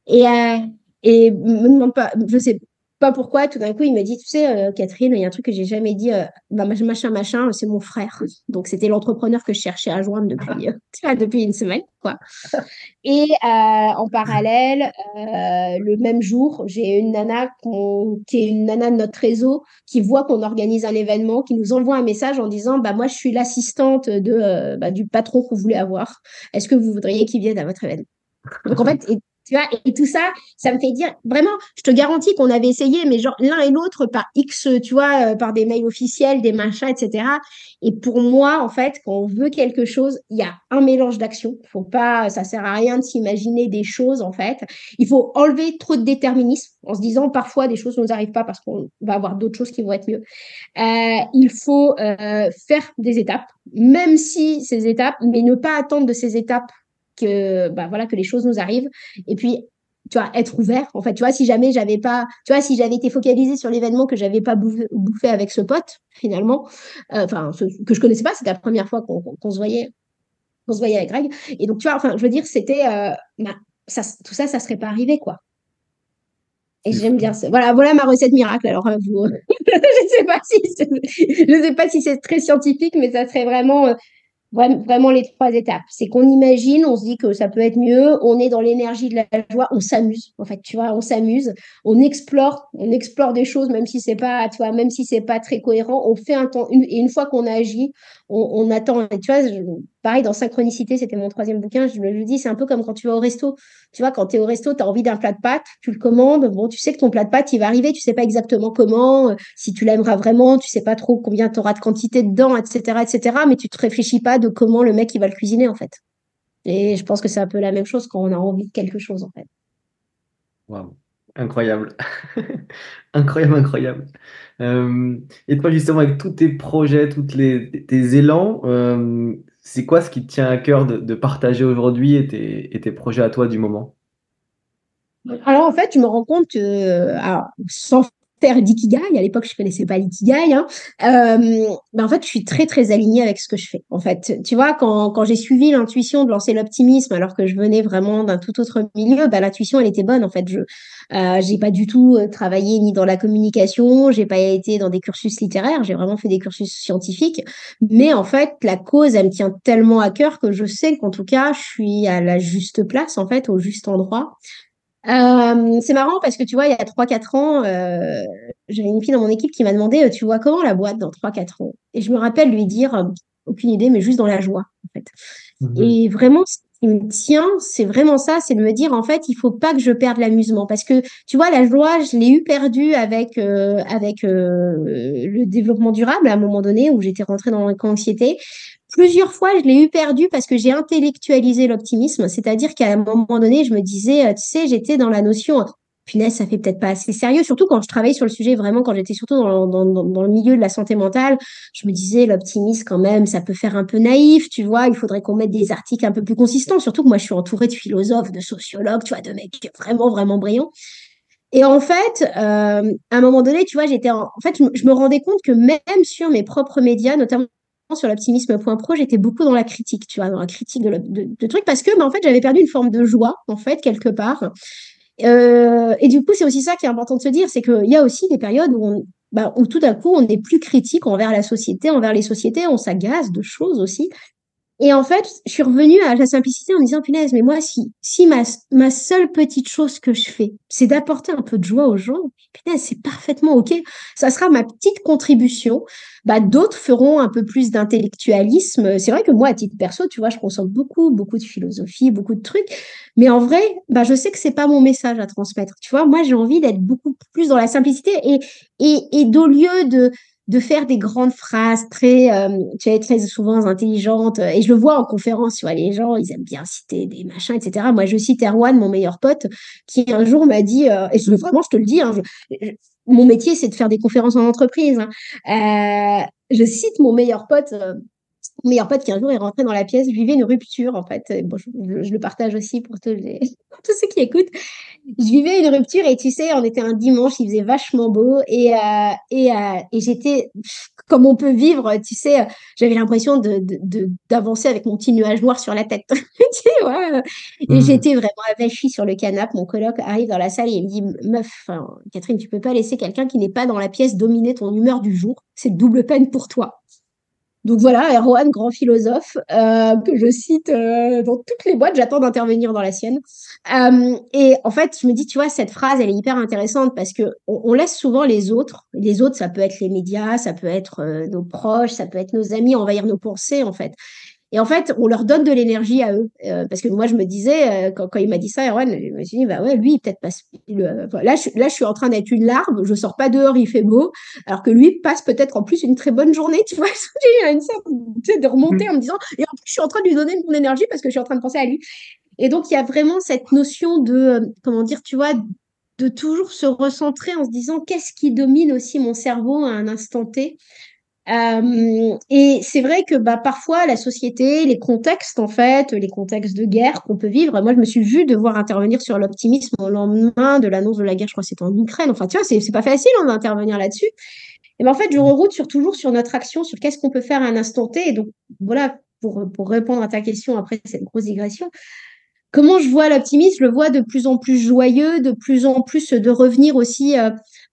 Et, euh, et me demande pas, je sais, pas pourquoi, tout d'un coup, il me dit, tu sais, Catherine, il y a un truc que j'ai jamais dit, bah, machin, machin, c'est mon frère. Donc, c'était l'entrepreneur que je cherchais à joindre depuis, tu vois, depuis une semaine, quoi. Et en parallèle, le même jour, j'ai une nana qui est une nana de notre réseau qui voit qu'on organise un événement, qui nous envoie un message en disant, bah, moi, je suis l'assistante du patron qu'on voulait avoir. Est-ce que vous voudriez qu'il vienne à votre événement? Donc en fait, tu vois, et tout ça, ça me fait dire, vraiment, je te garantis qu'on avait essayé, mais genre l'un et l'autre par X, tu vois, par des mails officiels, des machins, etc. Et pour moi, en fait, quand on veut quelque chose, il y a un mélange d'actions. Faut pas, ça sert à rien de s'imaginer des choses, en fait. Il faut enlever trop de déterminisme en se disant parfois des choses ne nous arrivent pas parce qu'on va avoir d'autres choses qui vont être mieux. Il faut faire des étapes, même si ces étapes, mais ne pas attendre de ces étapes que, bah, voilà, que les choses nous arrivent. Et puis, tu vois, être ouvert. En fait, tu vois, si jamais j'avais pas, tu vois, si j'avais été focalisée sur l'événement que j'avais pas bouffé avec ce pote, finalement, que je connaissais pas, c'était la première fois qu'on se voyait avec Greg. Et donc, tu vois, enfin, je veux dire, c'était, bah, ça, tout ça, ça serait pas arrivé, quoi. Et C'est j'aime fou. bien ça. Voilà, voilà ma recette miracle. Alors, vous, je sais pas si c'est très scientifique, mais ça serait vraiment vraiment les trois étapes. C'est qu'on imagine, on se dit que ça peut être mieux, on est dans l'énergie de la joie, on s'amuse. En fait, tu vois, on s'amuse, on explore des choses, même si c'est pas, tu vois, même si c'est pas très cohérent, on fait un temps, et une fois qu'on agit, on attend. Et tu vois, pareil, dans Synchronicité, c'était mon troisième bouquin, je le dis, c'est un peu comme quand tu vas au resto. Tu vois, quand tu es au resto, tu as envie d'un plat de pâtes, tu le commandes, bon, tu sais que ton plat de pâtes, il va arriver, tu sais pas exactement comment, si tu l'aimeras vraiment, tu sais pas trop combien tu auras de quantité dedans, etc., etc., mais tu te réfléchis pas de comment le mec, il va le cuisiner, en fait. Et je pense que c'est un peu la même chose quand on a envie de quelque chose, en fait. Waouh, incroyable. Incroyable, incroyable. Et toi, justement, avec tous tes projets, tes élans, c'est quoi ce qui te tient à cœur de partager aujourd'hui et tes projets à toi du moment? Alors, en fait, je me rends compte que, alors, sans faire d'ikigai, à l'époque, je connaissais pas l'ikigai, hein, en fait, je suis très, très alignée avec ce que je fais. En fait, tu vois, quand j'ai suivi l'intuition de lancer l'optimisme, alors que je venais vraiment d'un tout autre milieu, bah, l'intuition, elle était bonne. En fait, j'ai pas du tout travaillé ni dans la communication, j'ai pas été dans des cursus littéraires, j'ai vraiment fait des cursus scientifiques. Mais en fait, la cause, elle me tient tellement à cœur que je sais qu'en tout cas, je suis à la juste place, en fait, au juste endroit. C'est marrant parce que tu vois, il y a 3 4 ans, j'avais une fille dans mon équipe qui m'a demandé, tu vois comment la boîte dans 3 4 ans? Et je me rappelle lui dire, aucune idée, mais juste dans la joie, en fait. Mhm. Et vraiment, ce qui me tient, c'est vraiment ça, c'est de me dire, en fait, il faut pas que je perde l'amusement. Parce que, tu vois, la joie, je l'ai eu perdue avec le développement durable à un moment donné où j'étais rentrée dans l'éco-anxiété. Plusieurs fois, je l'ai eu perdu parce que j'ai intellectualisé l'optimisme. C'est-à-dire qu'à un moment donné, je me disais, tu sais, j'étais dans la notion, punaise, ça fait peut-être pas assez sérieux, surtout quand je travaillais sur le sujet, vraiment, quand j'étais surtout dans le milieu de la santé mentale, je me disais, l'optimisme, quand même, ça peut faire un peu naïf, tu vois, il faudrait qu'on mette des articles un peu plus consistants, surtout que moi, je suis entourée de philosophes, de sociologues, tu vois, de mecs vraiment, vraiment brillants. Et en fait, à un moment donné, tu vois, en fait, je me rendais compte que même sur mes propres médias, notamment sur l'optimisme.pro, j'étais beaucoup dans la critique, tu vois, dans la critique de trucs, parce que, bah, en fait, j'avais perdu une forme de joie, en fait, quelque part. Et du coup, c'est aussi ça qui est important de se dire, c'est qu'il y a aussi des périodes où tout d'un coup, on est plus critique envers la société, envers les sociétés, on s'agace de choses aussi. Et en fait, je suis revenue à la simplicité en me disant, punaise, mais moi, si ma seule petite chose que je fais, c'est d'apporter un peu de joie aux gens, punaise, c'est parfaitement OK. Ça sera ma petite contribution. Bah, d'autres feront un peu plus d'intellectualisme. C'est vrai que moi, à titre perso, tu vois, je consomme beaucoup, beaucoup de philosophie, beaucoup de trucs. Mais en vrai, bah, je sais que c'est pas mon message à transmettre. Tu vois, moi, j'ai envie d'être beaucoup plus dans la simplicité et d'au lieu de faire des grandes phrases tu sais, très souvent intelligentes. Et je le vois en conférence, tu vois, les gens, ils aiment bien citer des machins, etc. Moi, je cite Erwan, mon meilleur pote, qui un jour m'a dit, vraiment, je te le dis, hein, mon métier, c'est de faire des conférences en entreprise, hein. Je cite mon meilleur pote qui un jour est rentré dans la pièce, vivait une rupture, en fait. Et bon, je le partage aussi pour pour tous ceux qui écoutent. Je vivais une rupture et tu sais, on était un dimanche, il faisait vachement beau et j'étais comme on peut vivre, tu sais, j'avais l'impression d'avancer avec mon petit nuage noir sur la tête. Tu sais, ouais. Et Hmm. j'étais vraiment avachie sur le canapé. Mon coloc arrive dans la salle et il me dit, meuf, enfin, Catherine, tu peux pas laisser quelqu'un qui n'est pas dans la pièce dominer ton humeur du jour. C'est double peine pour toi. Donc voilà, Erwan, grand philosophe, que je cite dans toutes les boîtes, j'attends d'intervenir dans la sienne. Et en fait, je me dis, tu vois, cette phrase, elle est hyper intéressante parce que on laisse souvent les autres. Les autres, ça peut être les médias, ça peut être nos proches, ça peut être nos amis, envahir nos pensées, en fait. Et en fait, on leur donne de l'énergie à eux. Parce que moi, je me disais, quand il m'a dit ça, Erwan, je me suis dit, bah ouais, lui, il peut-être passe. Là, je suis en train d'être une larve, je sors pas dehors, il fait beau, alors que lui passe peut-être en plus une très bonne journée, tu vois. J'ai eu une sorte tu sais, de remonter en me disant, et en plus, je suis en train de lui donner mon énergie parce que je suis en train de penser à lui. Et donc, il y a vraiment cette notion de, comment dire, tu vois, de toujours se recentrer en se disant, qu'est-ce qui domine aussi mon cerveau à un instant T. Et c'est vrai que bah, parfois, la société, les contextes, en fait, les contextes de guerre qu'on peut vivre, moi, je me suis vue devoir intervenir sur l'optimisme au lendemain de l'annonce de la guerre, je crois que c'était en Ukraine. Enfin, tu vois, c'est pas facile hein, d'intervenir là-dessus. Et ben, en fait, je reroute toujours sur notre action, sur qu'est-ce qu'on peut faire à un instant T. Et donc, voilà, pour répondre à ta question après cette grosse digression, comment je vois l'optimisme? Je le vois de plus en plus joyeux, de plus en plus de revenir aussi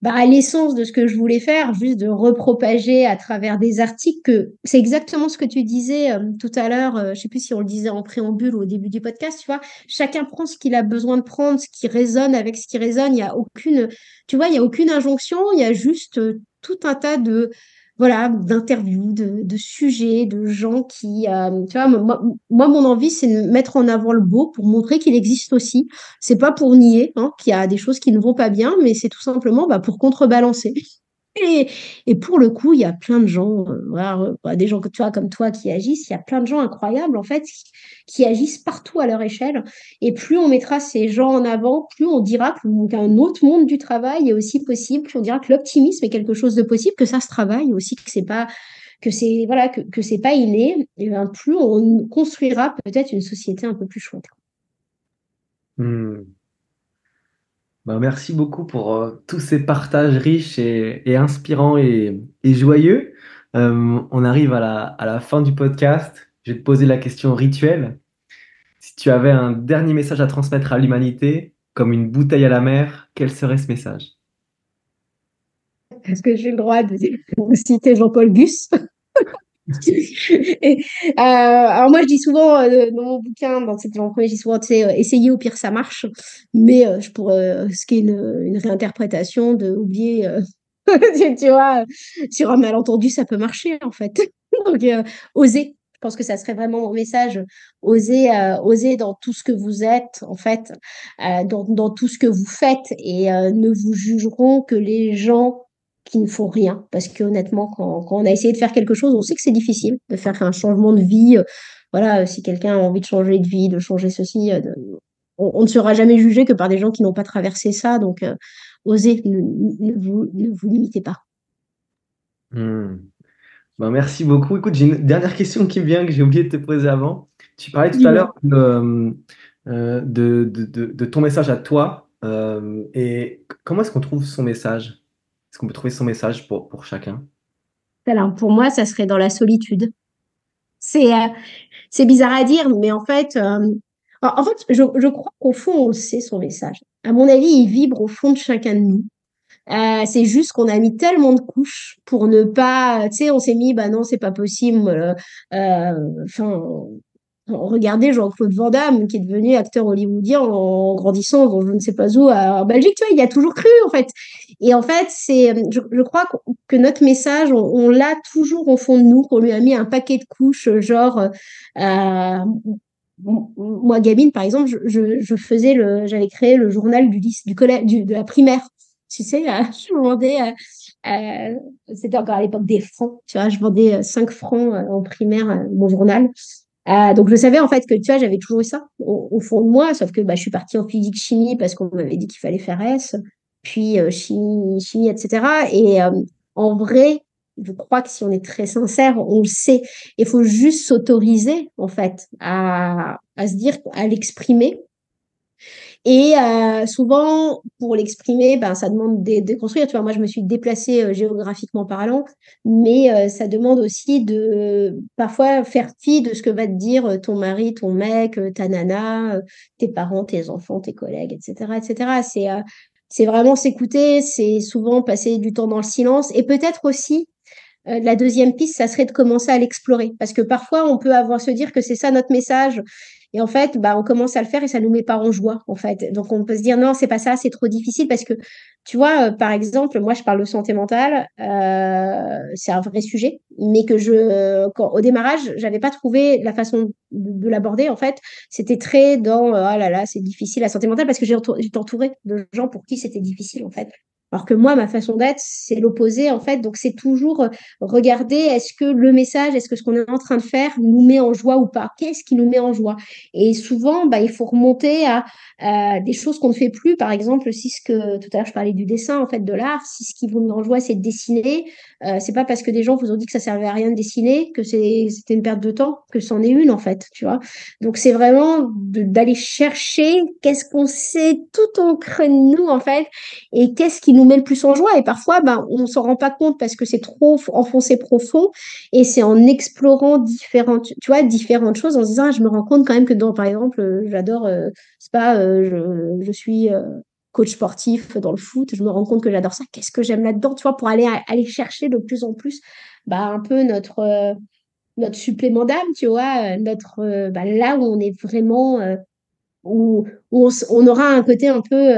bah, à l'essence de ce que je voulais faire, juste de repropager à travers des articles que c'est exactement ce que tu disais tout à l'heure, je sais plus si on le disait en préambule ou au début du podcast, tu vois, chacun prend ce qu'il a besoin de prendre, ce qui résonne avec ce qui résonne, il y a aucune, tu vois, il y a aucune injonction, il y a juste tout un tas de voilà, d'interviews, de sujets, de gens qui, tu vois, mon envie, c'est de mettre en avant le beau pour montrer qu'il existe aussi. C'est pas pour nier hein, qu'il y a des choses qui ne vont pas bien, mais c'est tout simplement bah, pour contrebalancer. Et, et pour le coup, il y a plein de gens, voilà, des gens que tu vois comme toi qui agissent, il y a plein de gens incroyables en fait qui agissent partout à leur échelle. Et plus on mettra ces gens en avant, plus on dira qu'un autre monde du travail est aussi possible, plus on dira que l'optimisme est quelque chose de possible, que ça se travaille aussi, que c'est pas que c'est voilà que c'est pas inné. Et bien, plus on construira peut-être une société un peu plus chouette. Hmm. Ben, merci beaucoup pour tous ces partages riches et inspirants et joyeux. On arrive à la fin du podcast. Je vais te poser la question rituelle. Si tu avais un dernier message à transmettre à l'humanité, comme une bouteille à la mer, quel serait ce message? Est-ce que j'ai le droit de citer Jean-Paul Gus? Alors moi, je dis souvent dans mon bouquin, dans cette premier, je dis souvent, tu sais, essayer au pire ça marche, mais je pourrais, ce qui est une réinterprétation de oublier, tu vois, sur un malentendu, ça peut marcher en fait. Donc, oser. Je pense que ça serait vraiment mon message. Oser, oser dans tout ce que vous êtes, en fait, dans tout ce que vous faites, et ne vous jugeront que les gens qui ne font rien. Parce que honnêtement, quand on a essayé de faire quelque chose, on sait que c'est difficile de faire un changement de vie. Voilà, si quelqu'un a envie de changer de vie, de changer ceci, on ne sera jamais jugé que par des gens qui n'ont pas traversé ça. Donc, osez, ne vous limitez pas. Hmm. Ben, merci beaucoup. Écoute, j'ai une dernière question qui me vient que j'ai oublié de te poser avant. Tu parlais tout à l'heure Dis-moi. de ton message à toi. Et comment est-ce qu'on trouve son message? Est-ce qu'on peut trouver son message pour chacun? Alors, pour moi, ça serait dans la solitude. C'est c'est bizarre à dire, mais en fait, en fait, je crois qu'au fond, on le sait, son message. À mon avis, il vibre au fond de chacun de nous. C'est juste qu'on a mis tellement de couches pour ne pas, tu sais, on s'est mis, bah non, c'est pas possible. Enfin, regardez Jean-Claude Van Damme, qui est devenu acteur hollywoodien en grandissant dans je ne sais pas où, en Belgique, tu vois, il y a toujours cru, en fait. Et en fait, je crois que notre message, on l'a toujours au fond de nous, qu'on lui a mis un paquet de couches, genre, moi, gamine, par exemple, je faisais j'avais créé le journal du lycée, du collège, de la primaire. Tu sais, je vendais, c'était encore à l'époque des francs, tu vois, je vendais 5 francs en primaire, mon journal. Donc, je savais en fait que, tu vois, j'avais toujours eu ça au fond de moi, sauf que bah, je suis partie en physique-chimie parce qu'on m'avait dit qu'il fallait faire S, puis chimie, etc. Et en vrai, je crois que si on est très sincère, on le sait. Il faut juste s'autoriser, en fait, à se dire, à l'exprimer Et souvent, pour l'exprimer, ben, ça demande de construire. Tu vois, moi, je me suis déplacée géographiquement parlant, mais ça demande aussi de parfois faire fi de ce que va te dire ton mari, ton mec, ta nana, tes parents, tes enfants, tes collègues, etc., etc. C'est vraiment s'écouter, c'est souvent passer du temps dans le silence et peut-être aussi la deuxième piste, ça serait de commencer à l'explorer. Parce que parfois, on peut avoir se dire que c'est ça notre message. Et en fait, bah, on commence à le faire et ça nous met pas en joie, en fait. Donc, on peut se dire, non, c'est pas ça, c'est trop difficile. Parce que, tu vois, par exemple, moi, je parle de santé mentale. C'est un vrai sujet. Mais au démarrage, j'avais pas trouvé la façon de l'aborder. En fait, c'était très dans, oh là là, c'est difficile la santé mentale parce que j'étais entourée de gens pour qui c'était difficile, en fait. Alors que moi, ma façon d'être, c'est l'opposé, en fait. Donc, c'est toujours regarder est-ce que le message, est-ce que ce qu'on est en train de faire nous met en joie ou pas? Qu'est-ce qui nous met en joie? Et souvent, bah, il faut remonter à des choses qu'on ne fait plus. Par exemple, si ce que tout à l'heure je parlais du dessin, en fait, de l'art, si ce qui vous met en joie, c'est de dessiner, c'est pas parce que des gens vous ont dit que ça servait à rien de dessiner que c'était une perte de temps, que c'en est une, en fait, tu vois. Donc, c'est vraiment d'aller chercher qu'est-ce qu'on sait tout au creux de nous, en fait, et qu'est-ce qui nous met le plus en joie. Et parfois, ben, on s'en rend pas compte parce que c'est trop enfoncé profond. Et c'est en explorant tu vois, différentes choses, en se disant, ah, je me rends compte quand même que par exemple, j'adore, c'est pas, je suis coach sportif dans le foot, je me rends compte que j'adore ça. Qu'est-ce que j'aime là-dedans, tu vois, pour aller chercher de plus en plus, bah, un peu notre supplément d'âme, tu vois, bah, là où on est vraiment, on aura un côté un peu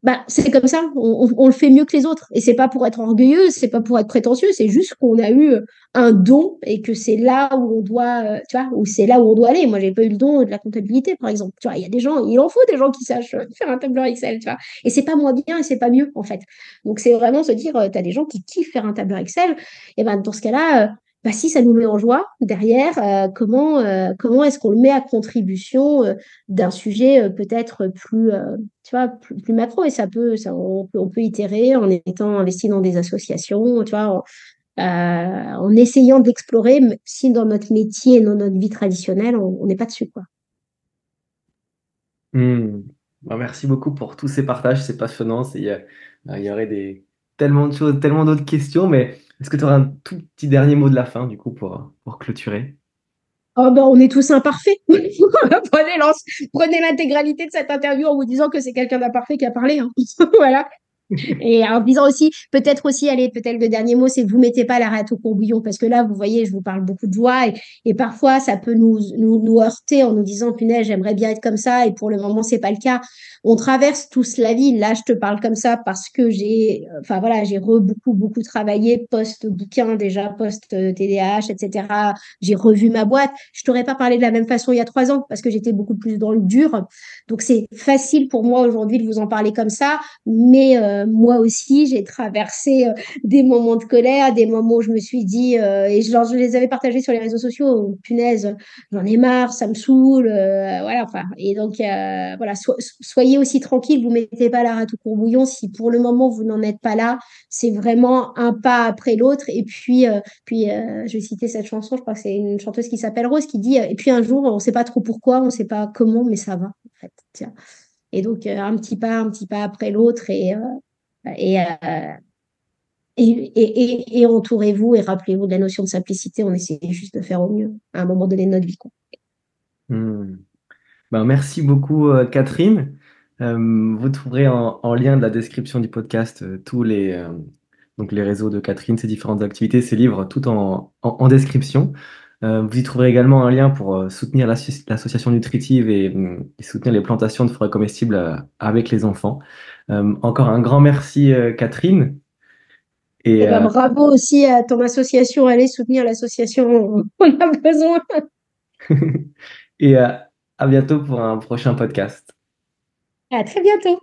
bah, c'est comme ça, on le fait mieux que les autres. Et c'est pas pour être orgueilleux, c'est pas pour être prétentieux, c'est juste qu'on a eu un don et que c'est là où on doit, tu vois, où c'est là où on doit aller. Moi, j'ai pas eu le don de la comptabilité, par exemple. Tu vois, il y a des gens, il en faut des gens qui sachent faire un tableur Excel, tu vois. Et c'est pas moins bien et c'est pas mieux, en fait. Donc, c'est vraiment se dire, tu as des gens qui kiffent faire un tableur Excel. Et ben, dans ce cas-là, bah, si ça nous met en joie, derrière, comment est-ce qu'on le met à contribution d'un sujet peut-être plus tu vois, plus macro, et on peut itérer en étant investi dans des associations, tu vois, en essayant d'explorer, même si dans notre métier et dans notre vie traditionnelle, on n'est pas dessus, quoi. Hmm. Bah, merci beaucoup pour tous ces partages, c'est passionnant. Il y aurait tellement de choses, tellement d'autres questions, mais est-ce que tu aurais un tout petit dernier mot de la fin, du coup, pour clôturer? Oh ben, on est tous imparfaits. Prenez l'intégralité de cette interview en vous disant que c'est quelqu'un d'imparfait qui a parlé, hein. Voilà. Et en disant aussi, peut-être aussi, allez, peut-être le dernier mot, c'est que vous mettez pas la rate au courbouillon, parce que là, vous voyez, je vous parle beaucoup de voix, et parfois, ça peut nous heurter en nous disant, punaise, j'aimerais bien être comme ça, et pour le moment, c'est pas le cas. On traverse tous la vie. Là, je te parle comme ça parce que enfin voilà, beaucoup travaillé post-bouquin déjà, post-TDAH, etc. J'ai revu ma boîte. Je t'aurais pas parlé de la même façon il y a 3 ans parce que j'étais beaucoup plus dans le dur. Donc, c'est facile pour moi aujourd'hui de vous en parler comme ça. Mais moi aussi, j'ai traversé des moments de colère, des moments où je me suis dit, je les avais partagés sur les réseaux sociaux, oh, punaise, j'en ai marre, ça me saoule, voilà, enfin. Et donc, voilà, soyez aussi tranquille, vous ne mettez pas la rate au courbouillon. Si pour le moment, vous n'en êtes pas là, c'est vraiment un pas après l'autre. Et puis je vais citer cette chanson, je crois que c'est une chanteuse qui s'appelle Rose, qui dit, et puis un jour, on ne sait pas trop pourquoi, on ne sait pas comment, mais ça va, en fait. Tiens. Et donc, un petit pas après l'autre, et, et entourez-vous et rappelez-vous de la notion de simplicité. On essaie juste de faire au mieux à un moment donné de notre vie, quoi. Hmm. Ben, merci beaucoup, Catherine. Vous trouverez en lien de la description du podcast donc les réseaux de Catherine, ses différentes activités, ses livres, tout en description. Vous y trouverez également un lien pour soutenir l'association nutritive et soutenir les plantations de forêts comestibles avec les enfants. Encore un grand merci, Catherine. Et, Et ben, bravo aussi à ton association. Allez soutenir l'association. On a besoin. et à bientôt pour un prochain podcast. À très bientôt.